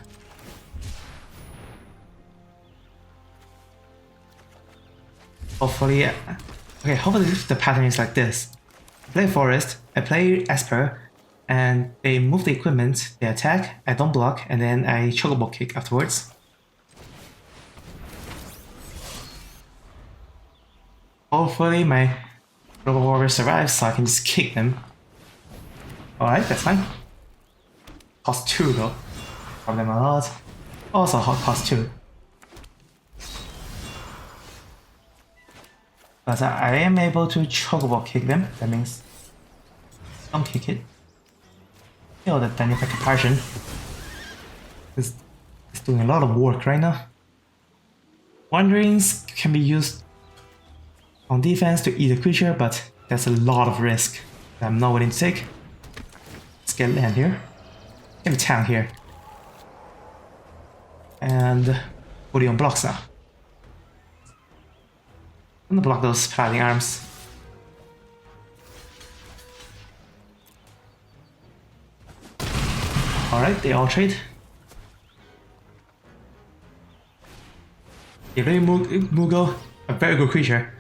Hopefully, okay, hopefully the pattern is like this. I play Forest, I play Esper, and they move the equipment, they attack, I don't block, and then I Chocobo kick afterwards. Hopefully my Robo Warrior survives so I can just kick them. Alright, that's fine. Cost 2 though. Problem a lot. Also cost 2. But I am able to Chocobo kick them. That means don't kick it. Kill the Dynamic Comparison. It's doing a lot of work right now. Wanderings can be used on defense to eat a creature, but that's a lot of risk that I'm not willing to take. Let's get land here. Get a town here. And put it on blocks now. I'm gonna block those Paladin arms. Alright, they all trade. Mugo, a very good creature.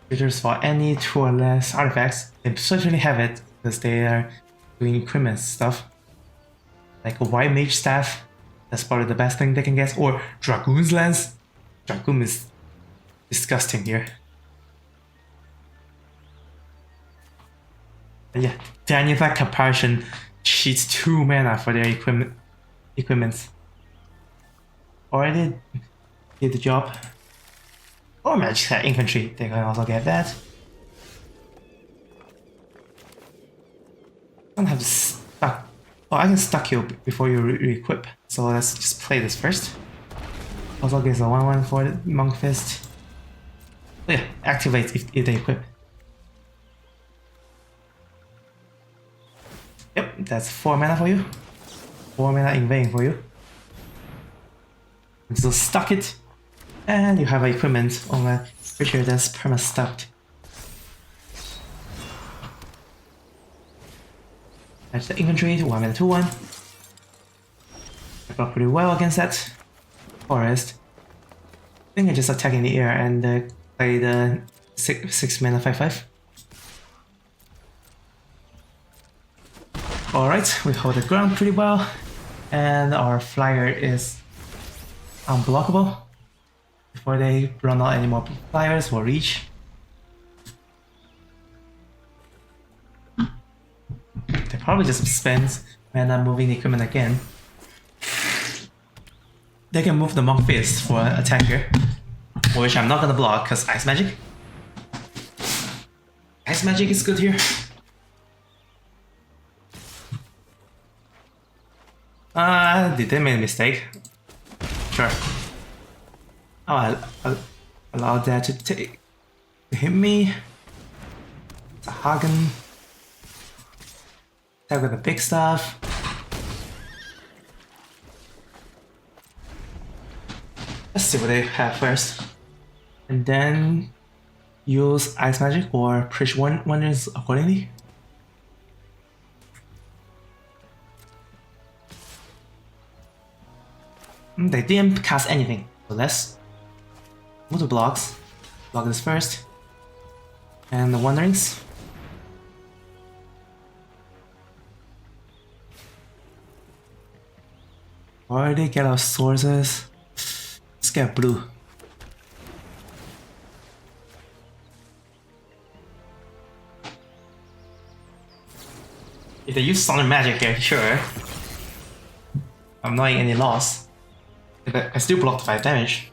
Creatures for any 2 or less artifacts, they certainly have it because they are doing equipment stuff. Like a white mage staff, that's probably the best thing they can get, or Dragoon's Lance. Dragoon is disgusting here. And yeah, Dynamic Comparison cheats 2 mana for their equipments. Already did the job. Or Magic Set Infantry, they can also get that. Don't have to stuck. Oh, I can stuck you before you re-equip. So let's just play this first. Also gives a 1/1 for the Monk Fist. Oh yeah, activate if they equip. Yep, that's 4 mana for you. 4 mana in vain for you. So stuck it. And you have equipment on a creature that's perma-stucked. That's the infantry, 1 mana 2/1. I got pretty well against that. Forest. I think I just attack in the air and play the 6 mana 5/5. Alright, we hold the ground pretty well. And our flyer is unblockable. Before they run out any more flyers, we'll reach. They probably just spend mana moving the equipment again. They can move the Monk Fist for an attack here, which I'm not gonna block because Ice Magic. Ice Magic is good here. Did they make a mistake? Sure. Oh, I'll allow that to hit me. It's a Hagen. Attack with the big stuff. Let's see what they have first. And then use Ice Magic or push wonders accordingly. They didn't cast anything, so let's move the blocks. Block this first. And the Wanderings. Already get our sources. Let's get blue. If they use Thunder Magic here, sure. I'm not in any loss. I still blocked 5 damage.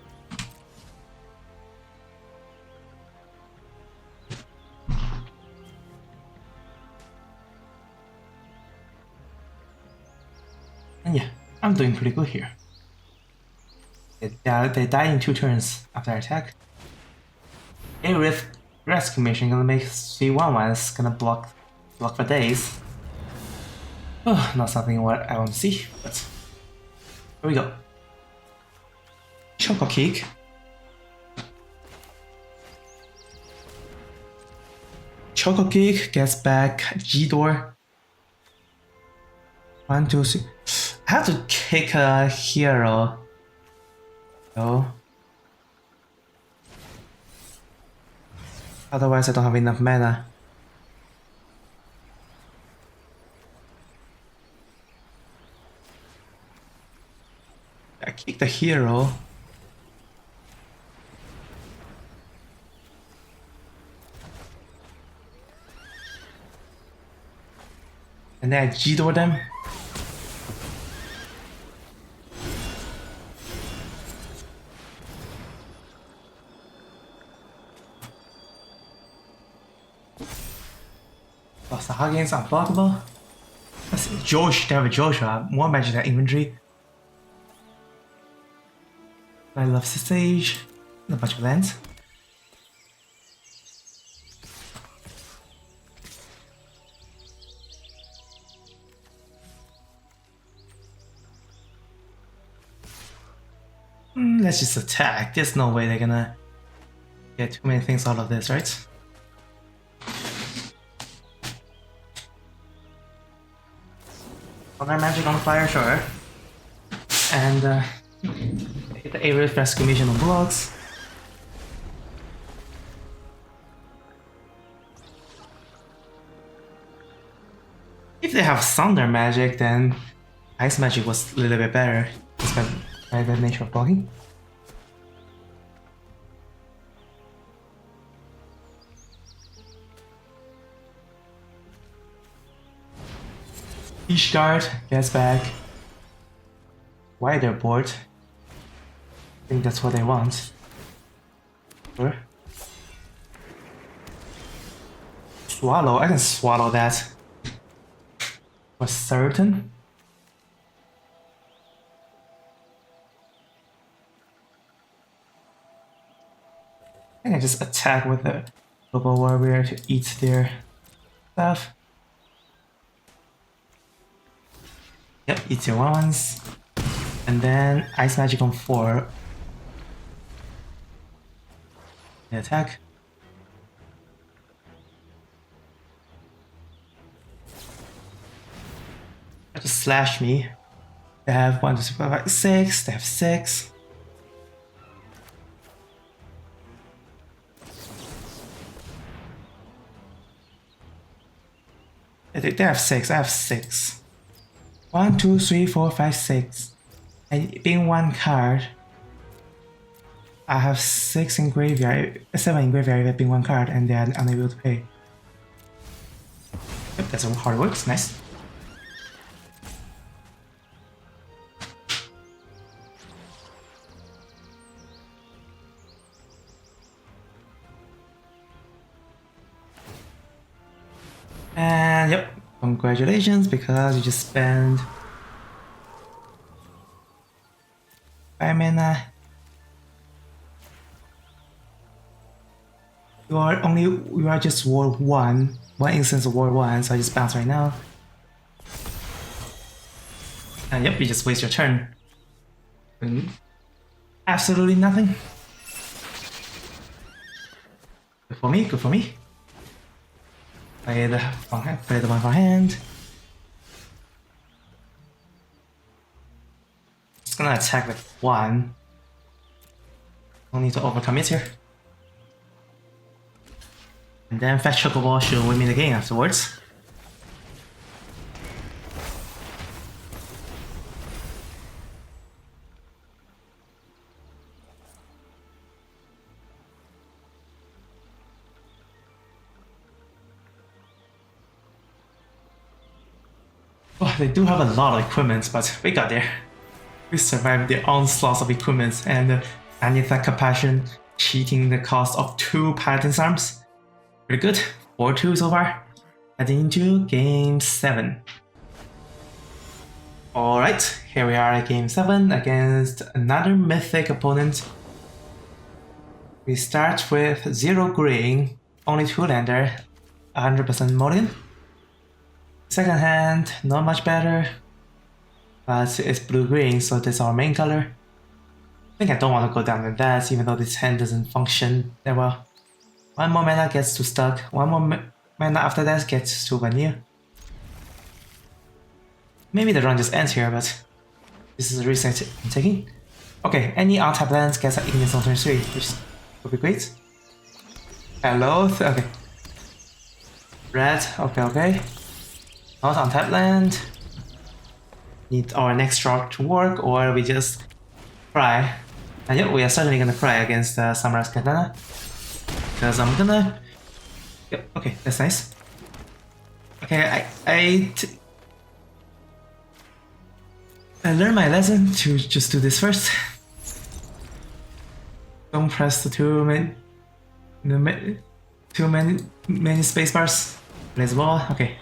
And yeah, I'm doing pretty good here. They die in 2 turns after attack. A Rescue Mission gonna make 3/1/1s, gonna block for days. Oh, not something what I want to see, but here we go. Choco Kick. Choco Kick gets back G door. 1, 2, 3. I have to kick a hero. No. Otherwise, I don't have enough mana. I kick the hero. And then I G-door them. Oh, Sahagin is unblockable. That's Josh, they have a Joshua. More magic than inventory. I love Sage. Not much of lands. Let's just attack. There's no way they're gonna get too many things out of this, right? Other magic on fire, sure. And hit the aerial transformation on blocks. If they have thunder magic, then ice magic was a little bit better, despite the nature of blocking. Each guard gets back wider board. I think that's what they want. Sure. Swallow, I can swallow that. For certain. I can just attack with the Global Warrior to eat their stuff. Yep, eat your ones. And then Ice Magic on 4. The attack. Try to slash me. They have 1, 2, 3, 4, 5, 6. They have 6. They have 6. I have 6. 1, 2, 3, 4, 5, 6. And being one card, I have 6 in graveyard, 7 in graveyard being one card, and they are unable to pay. Yep, that's how it works. Nice. And yep, congratulations, because you just spent 5 mana. You are just Ward 1. One instance of Ward 1, so I just bounce right now. And yep, you just waste your turn. Absolutely nothing. Good for me, good for me. Play the one for hand. Just gonna attack with 1. Don't need to overcommit here. And then Fetch Chocoball should win me the game afterwards. Oh, they do have a lot of equipment, but we got there. We survived the onslaught of equipment, and I need that compassion cheating the cost of 2 Paladin's Arms. Pretty good. 4-2 so far. Heading into Game 7. Alright, here we are at Game 7 against another mythic opponent. We start with 0 green, only 2 lander, 100% mulligan. Second hand, not much better, but it's blue-green, so that's our main color. I think I don't want to go down with that, even though this hand doesn't function that well. 1 more mana gets too stuck. 1 more mana after that gets to vanilla. Maybe the run just ends here, but this is a risk I'm taking. Okay, any untap lands gets an Ignis on turn 3, which would be great. Hello, okay. Red, okay. Not untap land. Need our next drop to work, or we just cry. And yep, we are certainly gonna cry against Samura's Katana. Because I'm gonna... Yep, okay, that's nice. Okay, I learned my lesson to just do this first. Don't press the too many spacebars. Let's ball. Okay,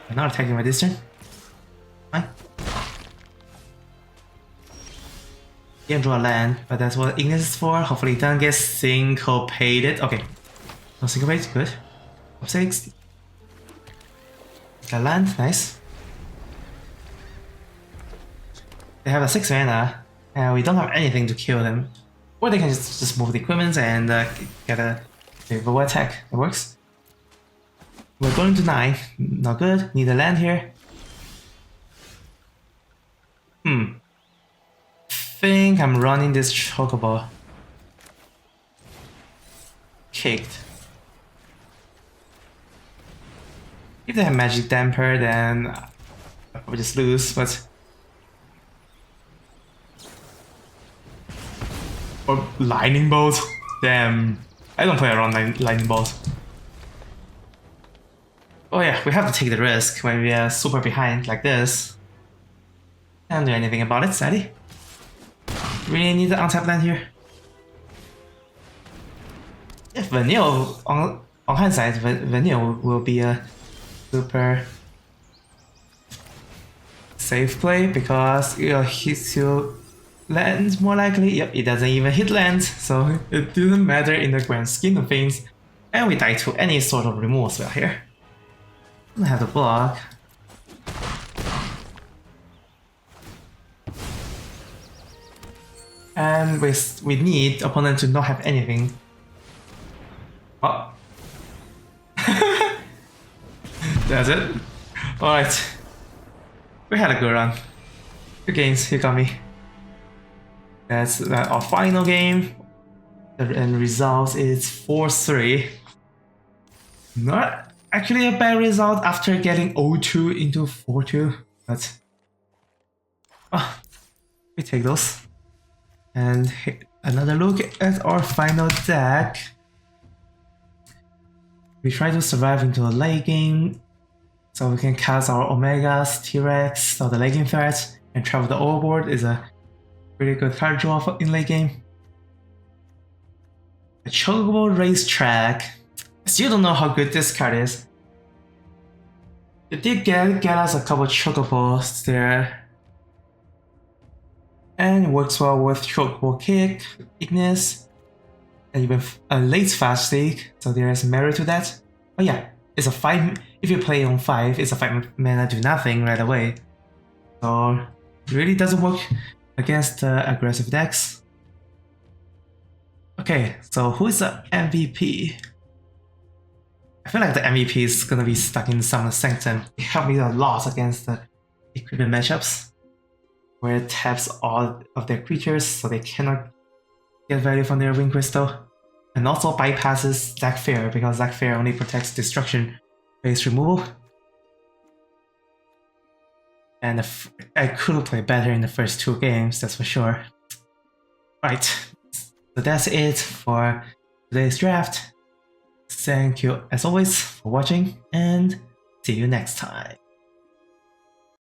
I'm not attacking my this turn. Fine. Can't draw a land, but that's what Ignis is for. Hopefully it doesn't get syncopated. Okay. No syncopate, good. Top 6. Got land, nice. They have a 6 mana, and we don't have anything to kill them. Or they can just move the equipment and get a favorable attack. It works. We're going to 9. Not good. Need a land here. Think I'm running this chocobo. Kicked. If they have magic damper, then I'll probably just lose, but... Or lightning bolt? Damn. I don't play around lightning bolt. Oh yeah, we have to take the risk when we are super behind like this. Can't do anything about it, sadly. Really need the untap land here. If vanilla on hindsight, vanilla will be a super safe play because it'll hit you lands more likely. Yep, it doesn't even hit lands, so it didn't matter in the grand scheme of things. And we die to any sort of removal spell here. I have to block. And we need opponent to not have anything. Oh. That's it. Alright. We had a good run. 2 games, he got me. That's our final game. The end result is 4-3. Not actually a bad result after getting 0-2 into 4-2, but we take those. And another look at our final deck. We try to survive into a late game, so we can cast our Omegas, T-Rex, or the late game threat, and travel the overboard is a pretty good card draw in late game. A Chocobo Racetrack. I still don't know how good this card is. It did get us a couple Chocobos there. And it works well with Chocobo Kick, Ignis, and even a late Fast Stick, so there's merit to that. Oh yeah, it's a 5, if you play on 5, it's a 5 mana do nothing right away. So it really doesn't work against aggressive decks. Okay, so who is the MVP? I feel like the MVP is gonna be stuck in Summoner Sanctum. It helped me a lot against the equipment matchups, where it taps all of their creatures so they cannot get value from their Wind Crystal, and also bypasses Zac Fair because Zac Fair only protects destruction-based removal. And I could have played better in the first 2 games, that's for sure. Right, so that's it for today's draft. Thank you as always for watching, and see you next time.